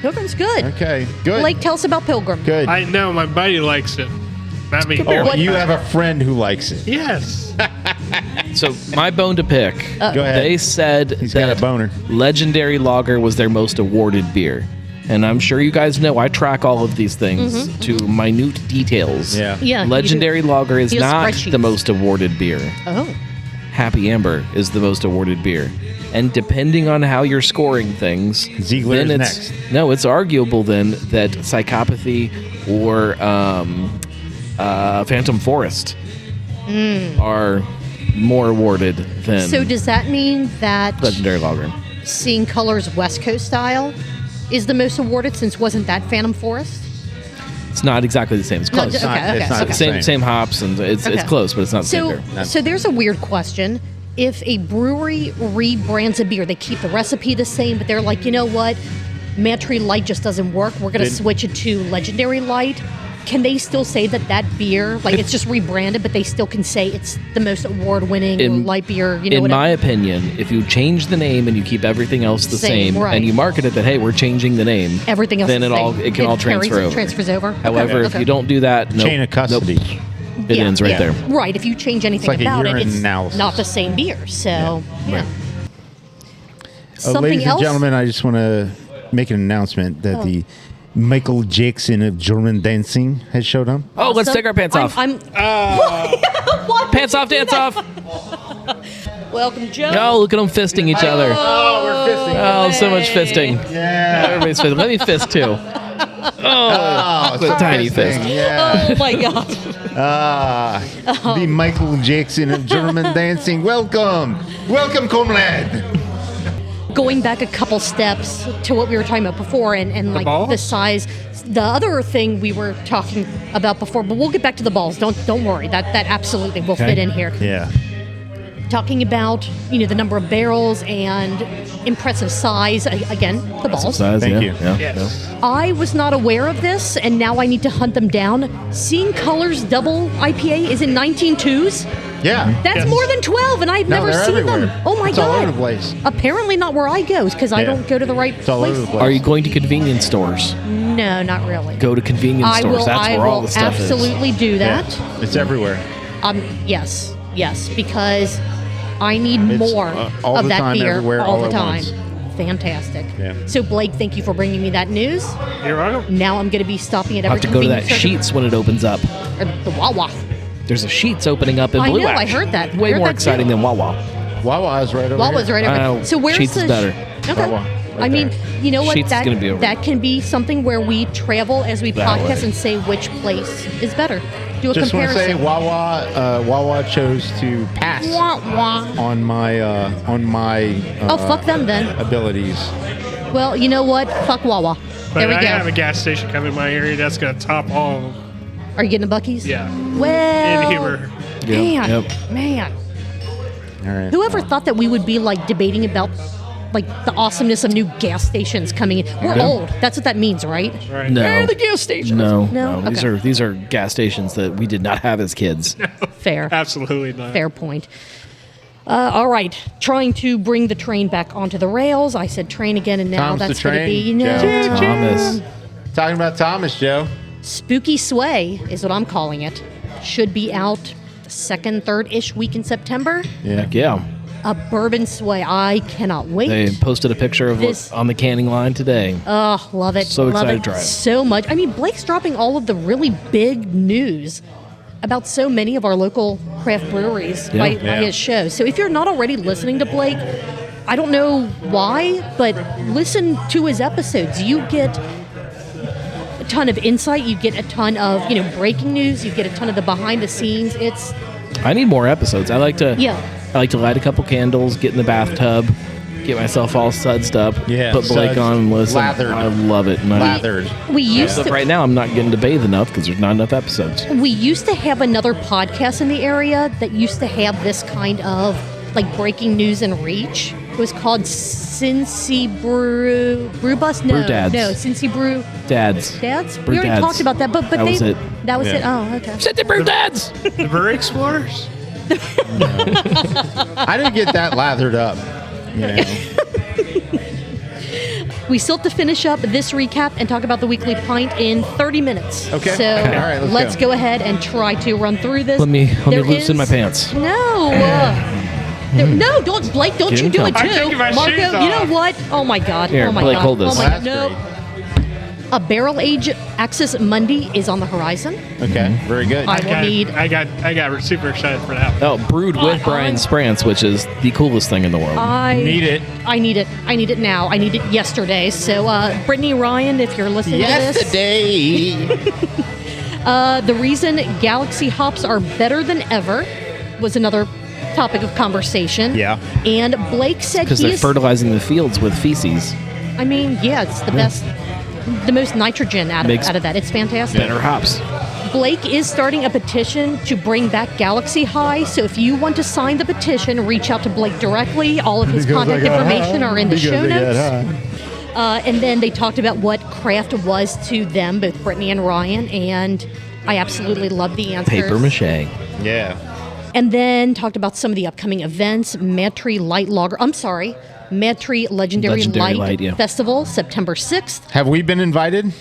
Pilgrim's good. Okay, good. Blake, tell us about Pilgrim. Good. I know my buddy likes it. Not me. Oh, you have a friend who likes it. Yes. So, my bone to pick. Go ahead. They said He's got that a boner. Legendary Lager was their most awarded beer. And I'm sure you guys know I track all of these things to minute details. Yeah. Yeah, you Legendary Lager is He has not spreadsheets. the most awarded beer. Oh. Happy Amber is the most awarded beer. And depending on how you're scoring things, Ziegler then is it's next. no, it's arguable then that Psychopathy or Phantom Forest are more awarded than So does that mean that Legendary Lager. Seeing Colors West Coast style is the most awarded, since wasn't that Phantom Forest? It's not exactly the same. It's No, close. okay, okay, it's not okay. the Same hops, and it's Okay. close, but it's not the same beer. So there's a weird question. If a brewery rebrands a beer, they keep the recipe the same, but they're like, you know what? MadTree Light just doesn't work. We're going to switch it to Legendary Light. Can they still say that beer, like it's just rebranded, but they still can say it's the most award-winning light beer? You know, in whatever? my opinion, if you change the name and you keep everything else the Same, same, right. and you market it that hey, we're changing the name, Everything else then is it the all same. it can all carries- transfer over. transfers over. However, Okay, if okay. you don't do that, nope, Chain of custody. nope, it Yeah, ends right yeah. there. Right. If you change anything like a about it, urine it's analysis. not the same beer. So, yeah. Something Ladies else? and gentlemen, I just want to make an announcement that the Michael Jackson of German dancing has showed up. Oh, let's take our pants off. What? Pants off, dance off. Welcome, Joe. Oh, look at them fisting each other. Oh, we're fisting. Oh, so much fisting. Yeah. Everybody's fisting. Let me fist too. Oh, so tiny fisting, fist. Yeah. Oh my God. The Michael Jackson of German dancing. Welcome. Welcome, comrade. Going back a couple steps to what we were talking about before, and like balls? the size. The other thing we were talking about before, but we'll get back to the balls. Don't worry. That absolutely will fit in here. Yeah. Talking about the number of barrels and impressive size. Again, the balls. Size, Thank yeah, you. yeah, Yes. yeah. I was not aware of this, and now I need to hunt them down. Seeing Colors Double IPA is in 19.2s. Yeah. That's Yes. more than 12, and I've No, never they're seen everywhere. them. Oh my It's God. all over the place. Apparently not where I go, because I Yeah. don't go to the right It's all place. over the place. Are you going to convenience stores? No, not really. Go to convenience stores. That's I where all will the stuff absolutely do Yeah. that. It's everywhere. Yes, because I need It's, more all of the that time, beer everywhere, all all the at time. once. Fantastic. Yeah. So Blake, thank you for bringing me that news. You're welcome. Now I'm going to be stopping at is. I'll every have to go to that convenience Sheets when it opens up. or the Wawa. There's a Sheets opening up in I Blue know, Ash. I heard that. Way Heard more that exciting too. than Wawa. Wawa's right over Wawa's here. right over Oh, there. So where's Sheets the is better. Okay. Wawa, right I mean, there. you know what? Sheets is that gonna be over that can be something where we travel as we That podcast way. and say which place is better. Do a Just want to say comparison. Wawa chose to pass Wah, wah. on my Oh, fuck them then. abilities. Well, you know what? Fuck Wawa. But There we I have a go. gas station coming in my area that's going to top all of them. Are you getting the Buc-ee's? Yeah. Well, In humor. man, Yep. man. All right. Whoever thought that we would be like debating about like the awesomeness of new gas stations coming in. We're old. That's what that means, right? Right. No. Where are the gas stations? No. No? Okay. These are gas stations that we did not have as kids. Fair. Absolutely not. Fair point. All right, trying to bring the train back onto the rails. I said train again, and now Tom's the that's going to train, be, Joe. Thomas. Talking about Thomas, Joe. Spooky Sway is what I'm calling it. Should be out the second, third-ish week in September. Heck yeah. A bourbon sway. I cannot wait. They posted a picture of This- it on the canning line today. Oh, love it. So love excited it to try it. so much. I mean, Blake's dropping all of the really big news about so many of our local craft breweries by his show. So if you're not already listening to Blake, I don't know why, but listen to his episodes. You get a ton of insight. You get a ton of, breaking news. You get a ton of the behind the scenes. It's, I need more episodes. I like to light a couple candles, get in the bathtub, get myself all sudsed up, Yeah, put Blake suds, on and listen. lathered. I love it. And I- Lathered. we used But to, right now, I'm not getting to bathe enough because there's not enough episodes. we used to have another podcast in the area that used to have this kind of like breaking news and reach. It was called Cincy Brew Bus. No, Brew Dads. no, Cincy Brew Dads. Dads. Brew We already Dads. talked about that, but That they was it. that was Yeah. it. Oh, okay. Set the brew dads. The Brewery Explorers? I didn't get that lathered up. We still have to finish up this recap and talk about the weekly pint in 30 minutes. Okay. So All right, let's go ahead and try to run through this. Let me There loosen my is- pants. No. No, don't, Blake, don't Get you him do it comfy. too. I'm taking my Marco, shoes you know off. what? Oh my God. Here, oh my Blake, God. hold this. Oh my That's God. No. A barrel age access Monday is on the horizon. Okay, very good. I will need. I got super excited for that one. Oh, brewed with Brian Sprance, which is the coolest thing in the world. Need it. I need it. I need it now. I need it yesterday. So, Brittany Ryan, if you're listening to this, Yesterday. the reason Galaxy hops are better than ever was another topic of conversation. Yeah. And Blake said Because he they're is. fertilizing the fields with feces. I mean, yeah, it's the best, the most nitrogen out Makes of that. It's fantastic. Better hops. Blake is starting a petition to bring back Galaxy High. So if you want to sign the petition, reach out to Blake directly. All of his contact information are in the show notes. And then they talked about what craft was to them, both Brittany and Ryan, and I absolutely love the answers. Paper mache. Yeah. And then talked about some of the upcoming events. MadTree Light Lager. I'm sorry. MadTree Legendary Light yeah. Festival, September 6th. Have we been invited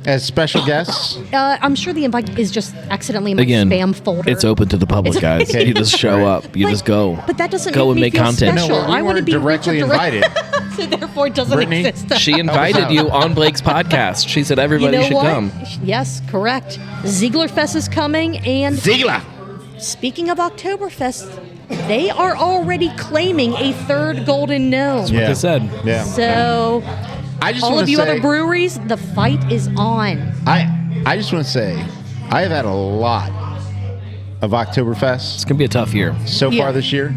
as special guests? I'm sure the invite is just accidentally in my Again, spam folder. it's open to the public, guys. Okay. You just show up. You But- just go. But that doesn't Go make and me make feel content. special. No, we I want to weren't be directly invited. invited. So therefore, it doesn't Brittany? exist. She invited you on Blake's podcast. She said everybody you know should what? come. Yes, correct. Ziegler Fest is coming, and Ziegler. speaking of Oktoberfest, they are already claiming a third Golden Gnome. Yeah. Like I said. Yeah. So, I just all want of to you say, other breweries, the fight is on. I just want to say, I have had a lot of It's Oktoberfest going to be a tough year. so Yeah. far this year.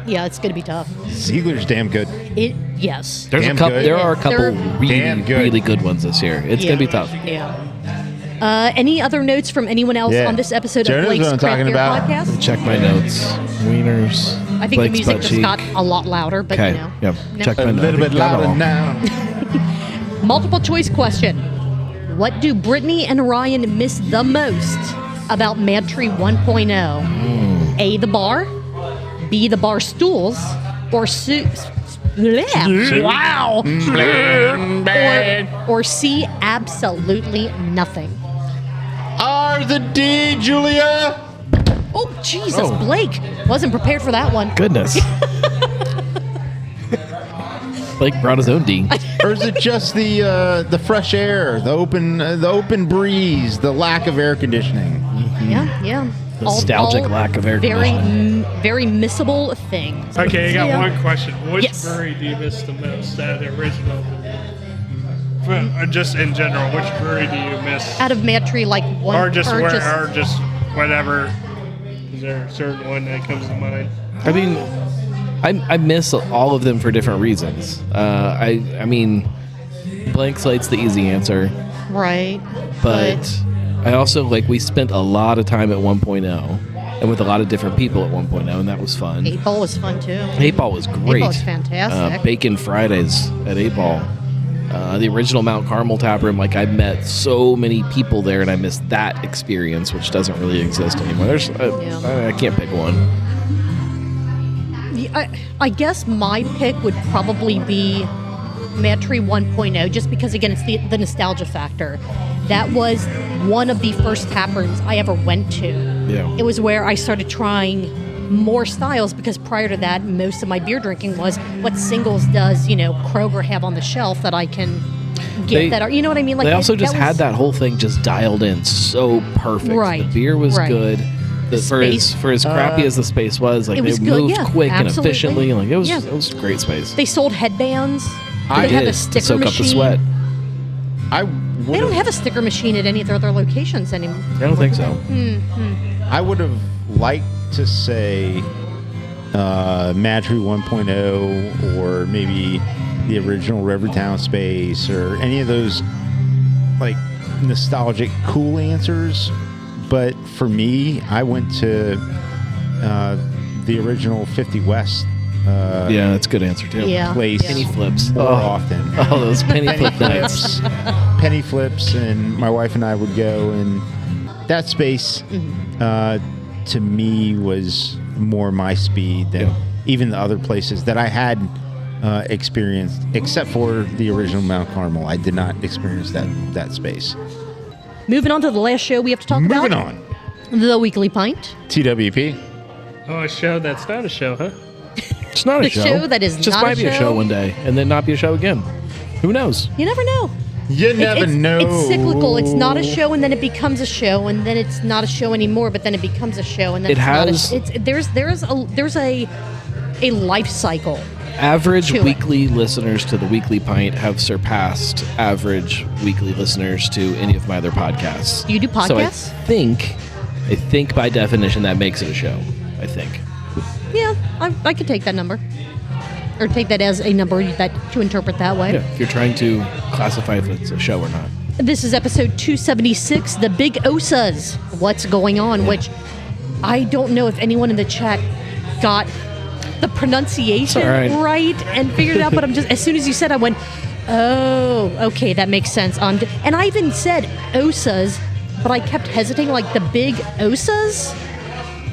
Yeah, it's going to be tough. Ziegler's damn good. Yes. There Damn are good. a couple They're really, damn good. really good ones this year. It's going to be tough. Yeah. Any other notes from anyone else Yeah. on this episode Joe of knows Blake's what I'm Craft talking Beer about. Podcast? Check my notes. Wieners. I think Blake's the music butt just cheek. got a lot louder, but Okay. you know. Yeah. No. Check my A notes. little bit louder now. Multiple choice question. What do Brittany and Ryan miss the most about MadTree 1.0? A, the bar. B, the bar stools. Or wow. or C, absolutely nothing. R the D, Julia. Oh, Jesus, Oh. Blake. Wasn't prepared for that one. Goodness. Blake brought his own D. Or is it just the fresh air, the open breeze, the lack of air conditioning? Yeah. Nostalgic lack of air very, conditioning. very missable things. Okay, I got Yeah. one question. Which Yes. brewery do you miss the most out of the original? Just in general, which brewery do you miss? Out of MadTree, like one Or just whatever. Is there a certain one that comes to mind? I mean, I miss all of them for different reasons. I mean, blank slate's the easy answer, right. but I also we spent a lot of time at 1.0, and with a lot of different people at 1.0, and that was fun. 8 Ball was fun too. 8 Ball was great. 8 Ball was fantastic. Bacon Fridays at 8 Ball. The original Mount Carmel tap room, like I met so many people there, and I missed that experience, which doesn't really exist anymore. I can't pick one. Yeah, I guess my pick would probably be MadTree 1.0, just because, again, it's the nostalgia factor. That was one of the first tap rooms I ever went to. Yeah. It was where I started trying more styles, because prior to that, most of my beer drinking was what singles does, Kroger have on the shelf that I can get that are, you know what I mean? Like, they also just that had that whole thing just dialed in so perfect. Right. The beer was Right. good. For as crappy as the space was, like It was they good, moved yeah, quick and absolutely. efficiently. Like it was Yeah. great space. They sold headbands. I They had did a to sticker soak machine. up the sweat. They don't have a sticker machine at any of their other locations anymore. I don't think so. I would have liked to say MadTree 1.0 or maybe the original Rivertown space or any of those like nostalgic cool answers. But for me, I went to the original 50 West Yeah, that's a good answer too. Yeah. place Yeah. Penny flips. more often. Oh, those penny flip nights. Penny flips, and my wife and I would go, and that space to me was more my speed than even the other places that I had experienced, except for the original Mount Carmel. I did not experience that space. Moving on to the last show we have to talk about. Moving on. The Weekly Pint. TWP. Oh, a show that's not a show, huh? It's not The a show. show that is It just not a might be a show. show one day, and then not be a show again. Who knows? You never know. You never it's, know. It's cyclical. It's not a show, and then it becomes a show, and then it's not a show anymore, but then it becomes a show, and then It has- there's a life cycle. Average To it. weekly listeners to the Weekly Pint have surpassed average weekly listeners to any of my other podcasts. You do So I podcasts? think by definition that makes it a show. I think. Yeah, I could take that number, or take that as a number that to interpret that way. Yeah, if you're trying to classify if it's a show or not. This is episode 276, the Big Osas. What's going on? Which I don't know if anyone in the chat got the pronunciation It's all right. and figured it out, but I'm just, as soon as you said, I went, oh, okay, that makes sense. And I even said Osas, but I kept hesitating, like the Big Osas?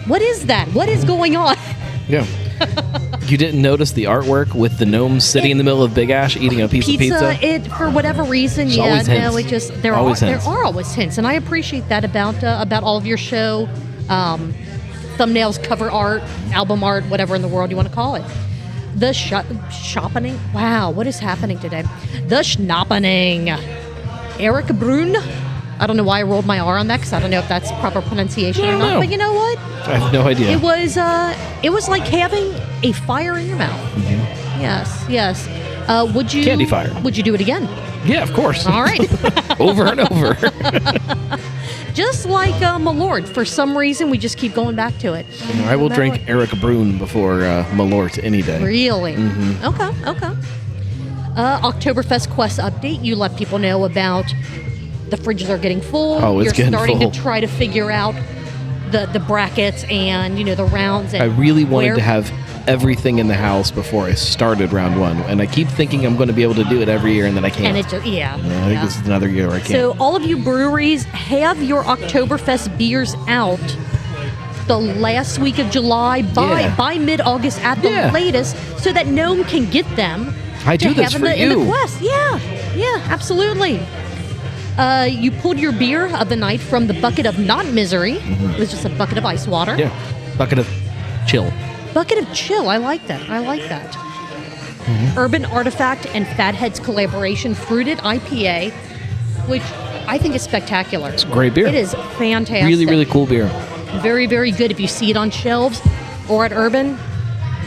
What is that? What is going on? Yeah. You didn't notice the artwork with the gnome sitting in the middle of Big Ash eating a piece of pizza? It, for whatever reason, There's yeah, always no, hints. it just, there Always hints. are always hints, and I appreciate that about all of your show, thumbnails, cover art, album art, whatever in the world you want to call it. The shoppening. Wow, what is happening today? The schnappening. Eric Brun. I don't know why I rolled my R on that, because I don't know if that's proper pronunciation I or don't not. know. But you know what? I have no idea. It was like having a fire in your mouth. Mm-hmm. Yes. Would you Candy fire. Would you do it again? Yeah, of course. All right. Over and over. Just like Malort, for some reason we just keep going back to it. I will drink Eric Brun before Malort any day. Really? Mm-hmm. Okay. Oktoberfest Quest update. You let people know about the fridges are getting full. Oh, it's You're getting starting full. to try to figure out the brackets and the rounds. And I really wanted where- to have everything in the house before I started round one, and I keep thinking I'm going to be able to do it every year, and then I can't. And it just I think this is another year where I can't. So all of you breweries, have your Oktoberfest beers out the last week of July by mid-August at the Yeah. latest, so that Gnome can get them. I to do this have for in the you. Quest. Yeah, absolutely. You pulled your beer of the night from the bucket of not misery. It was just a bucket of ice water. Yeah, bucket of chill. Bucket of chill. I like that. Urban Artifact and Fatheads collaboration fruited IPA, which I think is spectacular. It's a great beer. It is fantastic. Really, really cool beer. Very, very good. If you see it on shelves or at Urban,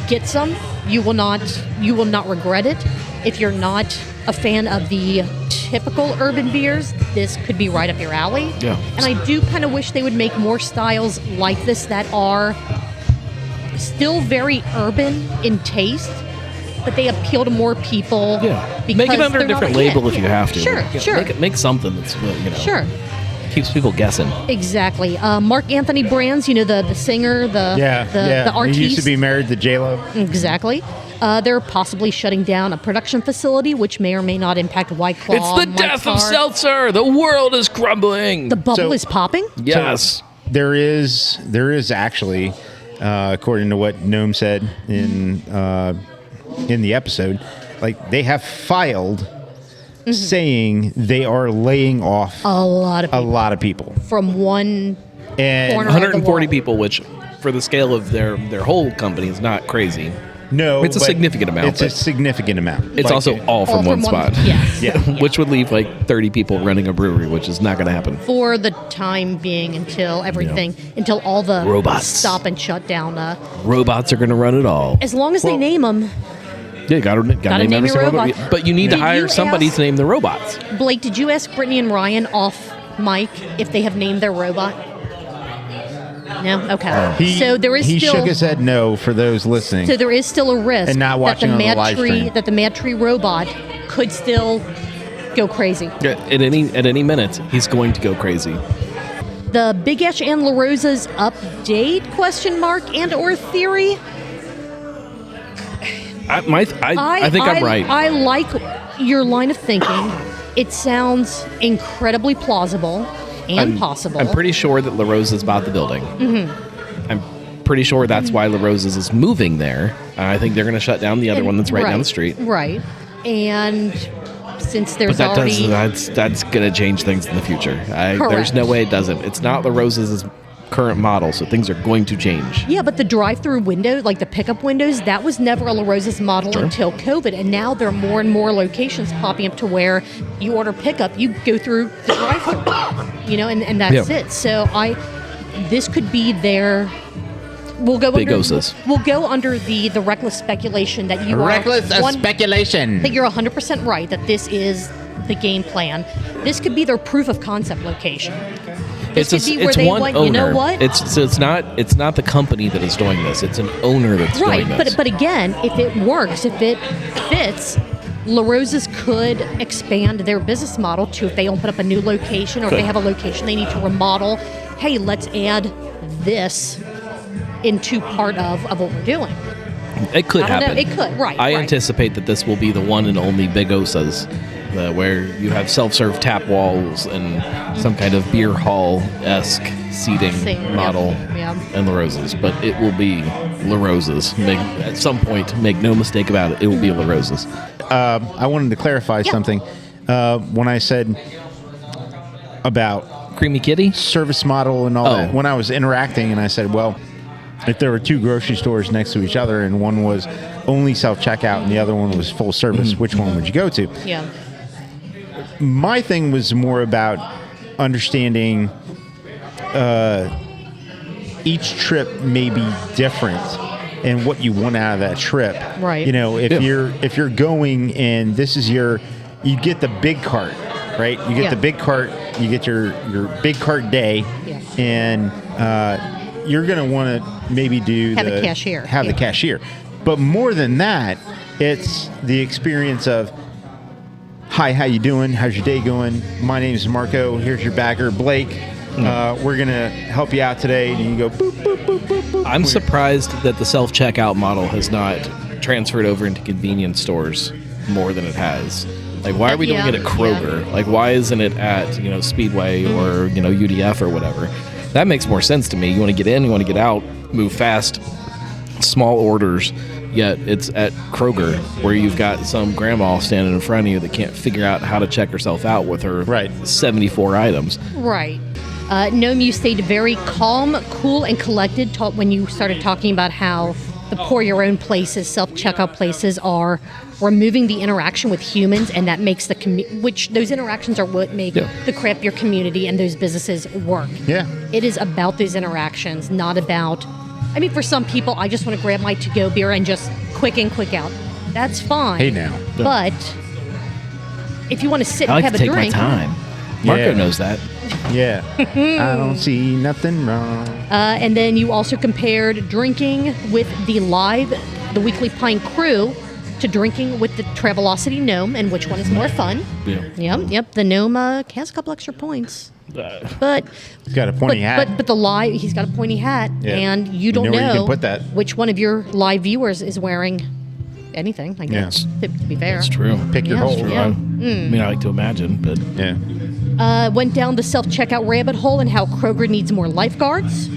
get some. You will not regret it. If you're not a fan of the typical urban beers, this could be right up your alley. Yeah. And I do kind of wish they would make more styles like this that are still very urban in taste, but they appeal to more people. Yeah, because make it under a they're not different hit. label if you have to. Sure. Make something that's Sure. Keeps people guessing. Exactly. Mark Anthony Brands, the singer, the artiste. He used to be married to J-Lo. Exactly. They're possibly shutting down a production facility, which may or may not impact White Claw. It's the death of seltzer. The world is crumbling. The bubble is popping? Yes. So there is actually, according to what Gnome said in the episode, like they have filed saying they are laying off a lot of people from one and corner 140 people, which for the scale of their whole company is not crazy. No, it's a significant amount. It's a significant amount. It's also all from one spot. Yes. Yeah. Which would leave like 30 people running a brewery, which is not going to happen. For the time being, until until all the robots stop and shut down. Robots are going to run it all. As long as they name them. Yeah, got to name every single robot. But you need to hire somebody to name the robots. Blake, did you ask Brittany and Ryan off mic if they have named their robot? No? Okay. So there is he still... shook his head no for those listening. So there is still a risk and not watching on the live stream. That the MadTree robot could still go crazy. Yeah, at any minute, he's going to go crazy. The Big Ash and LaRosa's update, and or theory? I think I'm right. I like your line of thinking. It sounds incredibly plausible and possible. I'm pretty sure that LaRosa's bought the building. Mm-hmm. I'm pretty sure that's why LaRosa's is moving there. I think they're going to shut down the other one that's right down the street. Right. And since there's but already... that's going to change things in the future. There's no way it doesn't. It's not LaRosa's current model, so things are going to change. Yeah, but the drive-through window, like the pickup windows, that was never a LaRosa's model until COVID, and now there are more and more locations popping up to where you order pickup, you go through the drive-through, and that's it. So this could be their... We'll go under the reckless speculation that you speculation. That you're 100% right, that this is the game plan. This could be their proof of concept location. It's one owner. You know what? It's not the company that is doing this. It's an owner that's doing this. But again, if it works, if it fits, LaRosa's could expand their business model to, if they open up a new location or if they have a location they need to remodel, hey, let's add this into part of what we're doing. It could happen. It could, right. I anticipate that this will be the one and only Big Osa's, where you have self-serve tap walls and some kind of beer hall-esque seating model and LaRosa's. But it will be LaRosa's. At some point, make no mistake about it, it will be LaRosa's. I wanted to clarify something. When I said about Creamy Kitty service model and all that, when I was interacting and I said, well, if there were two grocery stores next to each other and one was only self-checkout and the other one was full service, which one would you go to? Yeah. My thing was more about understanding each trip may be different and what you want out of that trip. Right. If you're going and this is you get the big cart, right? You get the big cart, you get your big cart day, and you're going to want to maybe have the cashier. But more than that, it's the experience of, hi, how you doing? How's your day going? My name is Marco. Here's your bagger, Blake. We're going to help you out today. And you go, boop, boop, boop, boop, boop. I'm surprised that the self-checkout model has not transferred over into convenience stores more than it has. Like, why are we doing it at Kroger? Yeah. Like, why isn't it at, Speedway or, UDF or whatever? That makes more sense to me. You want to get in, you want to get out, move fast, small orders. Yet it's at Kroger where you've got some grandma standing in front of you that can't figure out how to check herself out with her 74 items. Right. Gnome, you stayed very calm, cool, and collected when you started talking about how the pour your own places, self-checkout places are removing the interaction with humans, and that makes which those interactions are what make the craft beer community and those businesses work. Yeah. It is about those interactions, not about... I mean, for some people, I just want to grab my to-go beer and just quick in, quick out. That's fine. Hey, now. But if you want to sit and have a drink... I like to take my time. Marco knows that. Yeah. I don't see nothing wrong. And then you also compared drinking with the Weekly Pine crew to drinking with the Travelocity Gnome, and which one is more fun. Yeah. Yep. The Gnome has a couple extra points. But He's got a pointy hat. But the live, he's got a pointy hat, Yeah. and you don't where you know can put that. which one of your live viewers is wearing anything. I guess to be fair, That's true. Pick your Yeah, hole. true. Yeah. I mean, I like to imagine, but Yeah. Went down the self-checkout rabbit hole and how Kroger needs more lifeguards.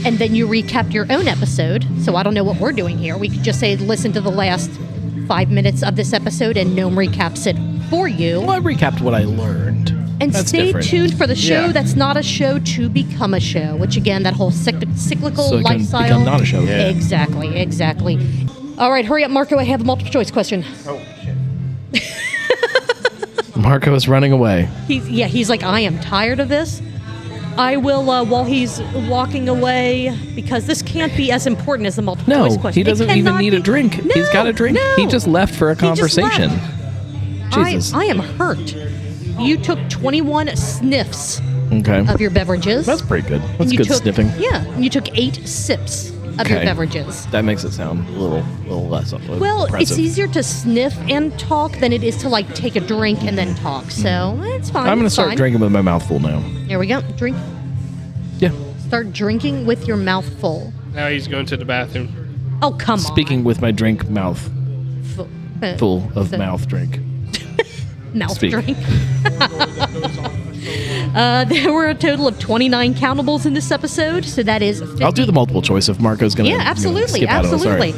And then you recapped your own episode. So I don't know what we're doing here. We could just say listen to the last 5 minutes of this episode and Gnome recaps it for you. well, I recapped what I learned. And That's stay different. tuned for the show Yeah. that's not a show to become a show, which again, that whole cyclical So it can lifestyle. become not a show. Yeah. Exactly. All right, hurry up, Marco. I have a multiple choice question. Oh, shit. Marco is running away. He's like, I am tired of this. I will, while he's walking away, because this can't be as important as the multiple No, choice question. he doesn't It even cannot need a be. drink. No, He's got a drink. no. He just left for a He just conversation. left. Jesus. I am hurt. You took 21 sniffs Okay. of your beverages. That's pretty good. and That's you good took, sniffing. Yeah, and you took 8 sips of your Okay. beverages. That makes it sound a little less Well, impressive. it's easier to sniff and talk than it is to like take a drink and then talk. So it's fine. I'm going to it's start fine. drinking with my mouth full now. Here we go. Drink. Yeah. Start drinking with your mouth full. Now he's going to the bathroom. Oh, come on. Speaking with my drink mouth full of So- mouth drink. mouth Speak. drink. There were a total of 29 countables in this episode, so that is 50. I'll do the multiple choice if Marco's going to Yeah, absolutely, skip out of it. Sorry.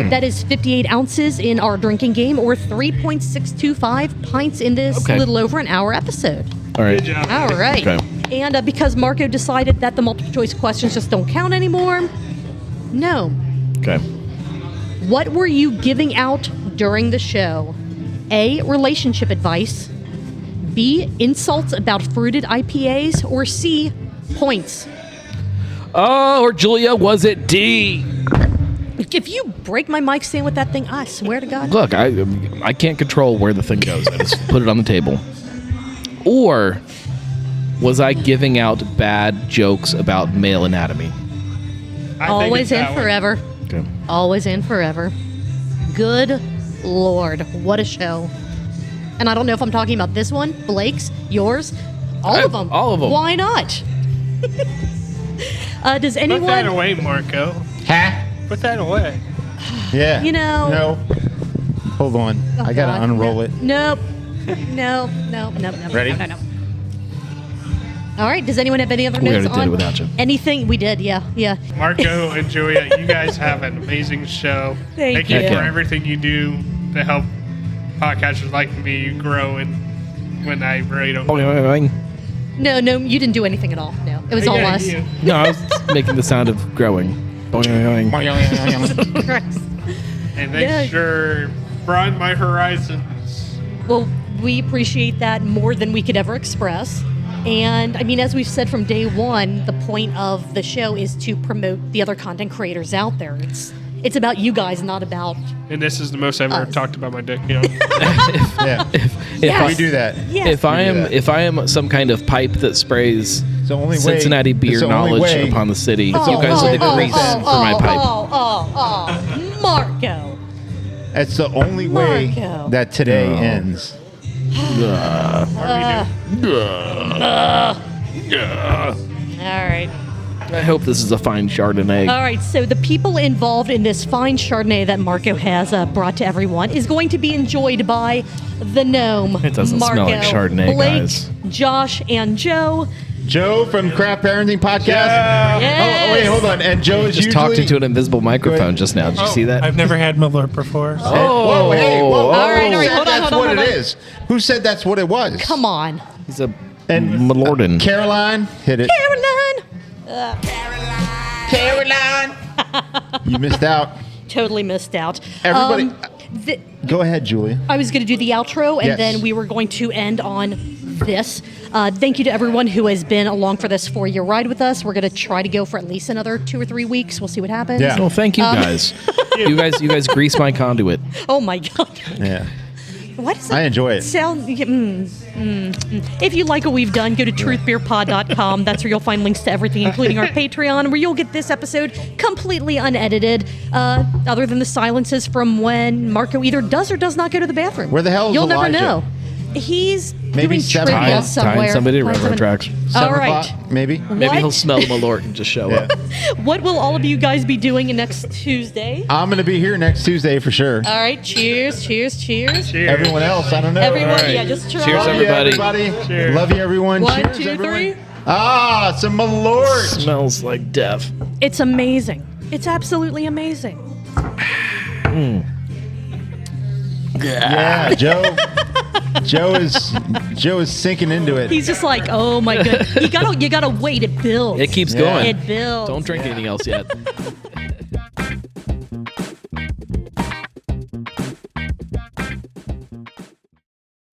That is 58 ounces in our drinking game, or 3.625 pints in this Okay. little over an hour episode. All right. Good job. All right. Okay. And because Marco decided that the multiple choice questions just don't count anymore, no. Okay. What were you giving out during the show? A, relationship advice. B, insults about fruited IPAs. Or C, points. Oh, or Julia, was it D? If you break my mic stand with that thing, I swear to God. Look, I can't control where the thing goes. I just put it on the table. Or was I giving out bad jokes about male anatomy? I think Always it's and that one. forever. Okay. Always and forever. Good Lord, what a show. And I don't know if I'm talking about this one, Blake's, yours, all of them. All of them. Why not? Does Put that anyone... away, Marco. Ha? Put that away. Yeah. You know- No. Hold on. Oh, I got to God. unroll it. Nope. No. Ready? No. All right. Does anyone have any other We notes already did on it without you. anything? We did. Yeah. Marco and Julia, you guys have an amazing show. Thank you you. for Yeah. everything you do to help podcasters like me grow and when I really don't. No, you didn't do anything at all. No, it was all Yeah, us. you. No, I was making the sound of growing. Boing, boing. Christ. And thanks for broadening my horizons. Well, we appreciate that more than we could ever express. And I mean, as we've said from day one, the point of the show is to promote the other content creators out there. It's about you guys, not about. And this is the most I've ever Us. talked about my dick. You know? Yeah. If Yes. We do that. Yes. If I do am that. if I am some kind of pipe that sprays It's the only way. Cincinnati beer it's the only knowledge way. upon the city, It's the you guys only will way. be grease for my pipe. Oh, Marco. It's the only way Marco. that today No. ends. All right. I hope this is a fine Chardonnay. All right, so the people involved in this fine Chardonnay that Marco has brought to everyone is going to be enjoyed by the Gnome, It doesn't Marco, smell like Chardonnay, Blake, guys. Josh, and Joe. Joe from Crap Parenting Podcast. Yes. Oh, wait, hold on. And Joe is Just usually... talked into an invisible microphone just now. Did you see that? I've never had Miller before. So. Whoa, hey, whoa, All right, Who all right, said hold on, that's hold on, what hold it on. is? Who said that's what it was? Come on. He's a And Malorden. Caroline, hit it. Caroline. You missed out. Totally missed out. Everybody- th- Go ahead, Julia. I was going to do the outro, and Yes. then we were going to end on this. Thank you to everyone who has been along for this 4-year ride with us. We're going to try to go for at least another 2 or 3 weeks. We'll see what happens. Yeah. Well, thank you guys. you guys grease my conduit. Oh my God. Yeah. Why does I enjoy it. sound? If you like what we've done, go to truthbeerpod.com. That's where you'll find links to everything, including our Patreon, where you'll get this episode completely unedited, other than the silences from when Marco either does or does not go to the bathroom. Where the hell is You'll never Elijah? know. He's Maybe doing 7 trivia o'clock. somewhere. Tying somebody to Find railroad someone- tracks. 7 All right. o'clock, maybe. Maybe What? he'll smell the Malort and just show up. What will all of you guys be doing next Tuesday? I'm going to be here next Tuesday for sure. All right, cheers, cheers, cheers. Cheers. Everyone else, I don't know. Everyone, All right. yeah, just try. Cheers, Love you, everybody. Cheers. Love you, everyone. 1, Cheers, 2, everyone. 3. Ah, some Malort. Smells like death. It's amazing. It's absolutely amazing. Yeah, Joe is sinking into it. He's just like, oh my god. You gotta wait. It builds. It keeps Yeah. going. It builds. Don't drink anything else yet.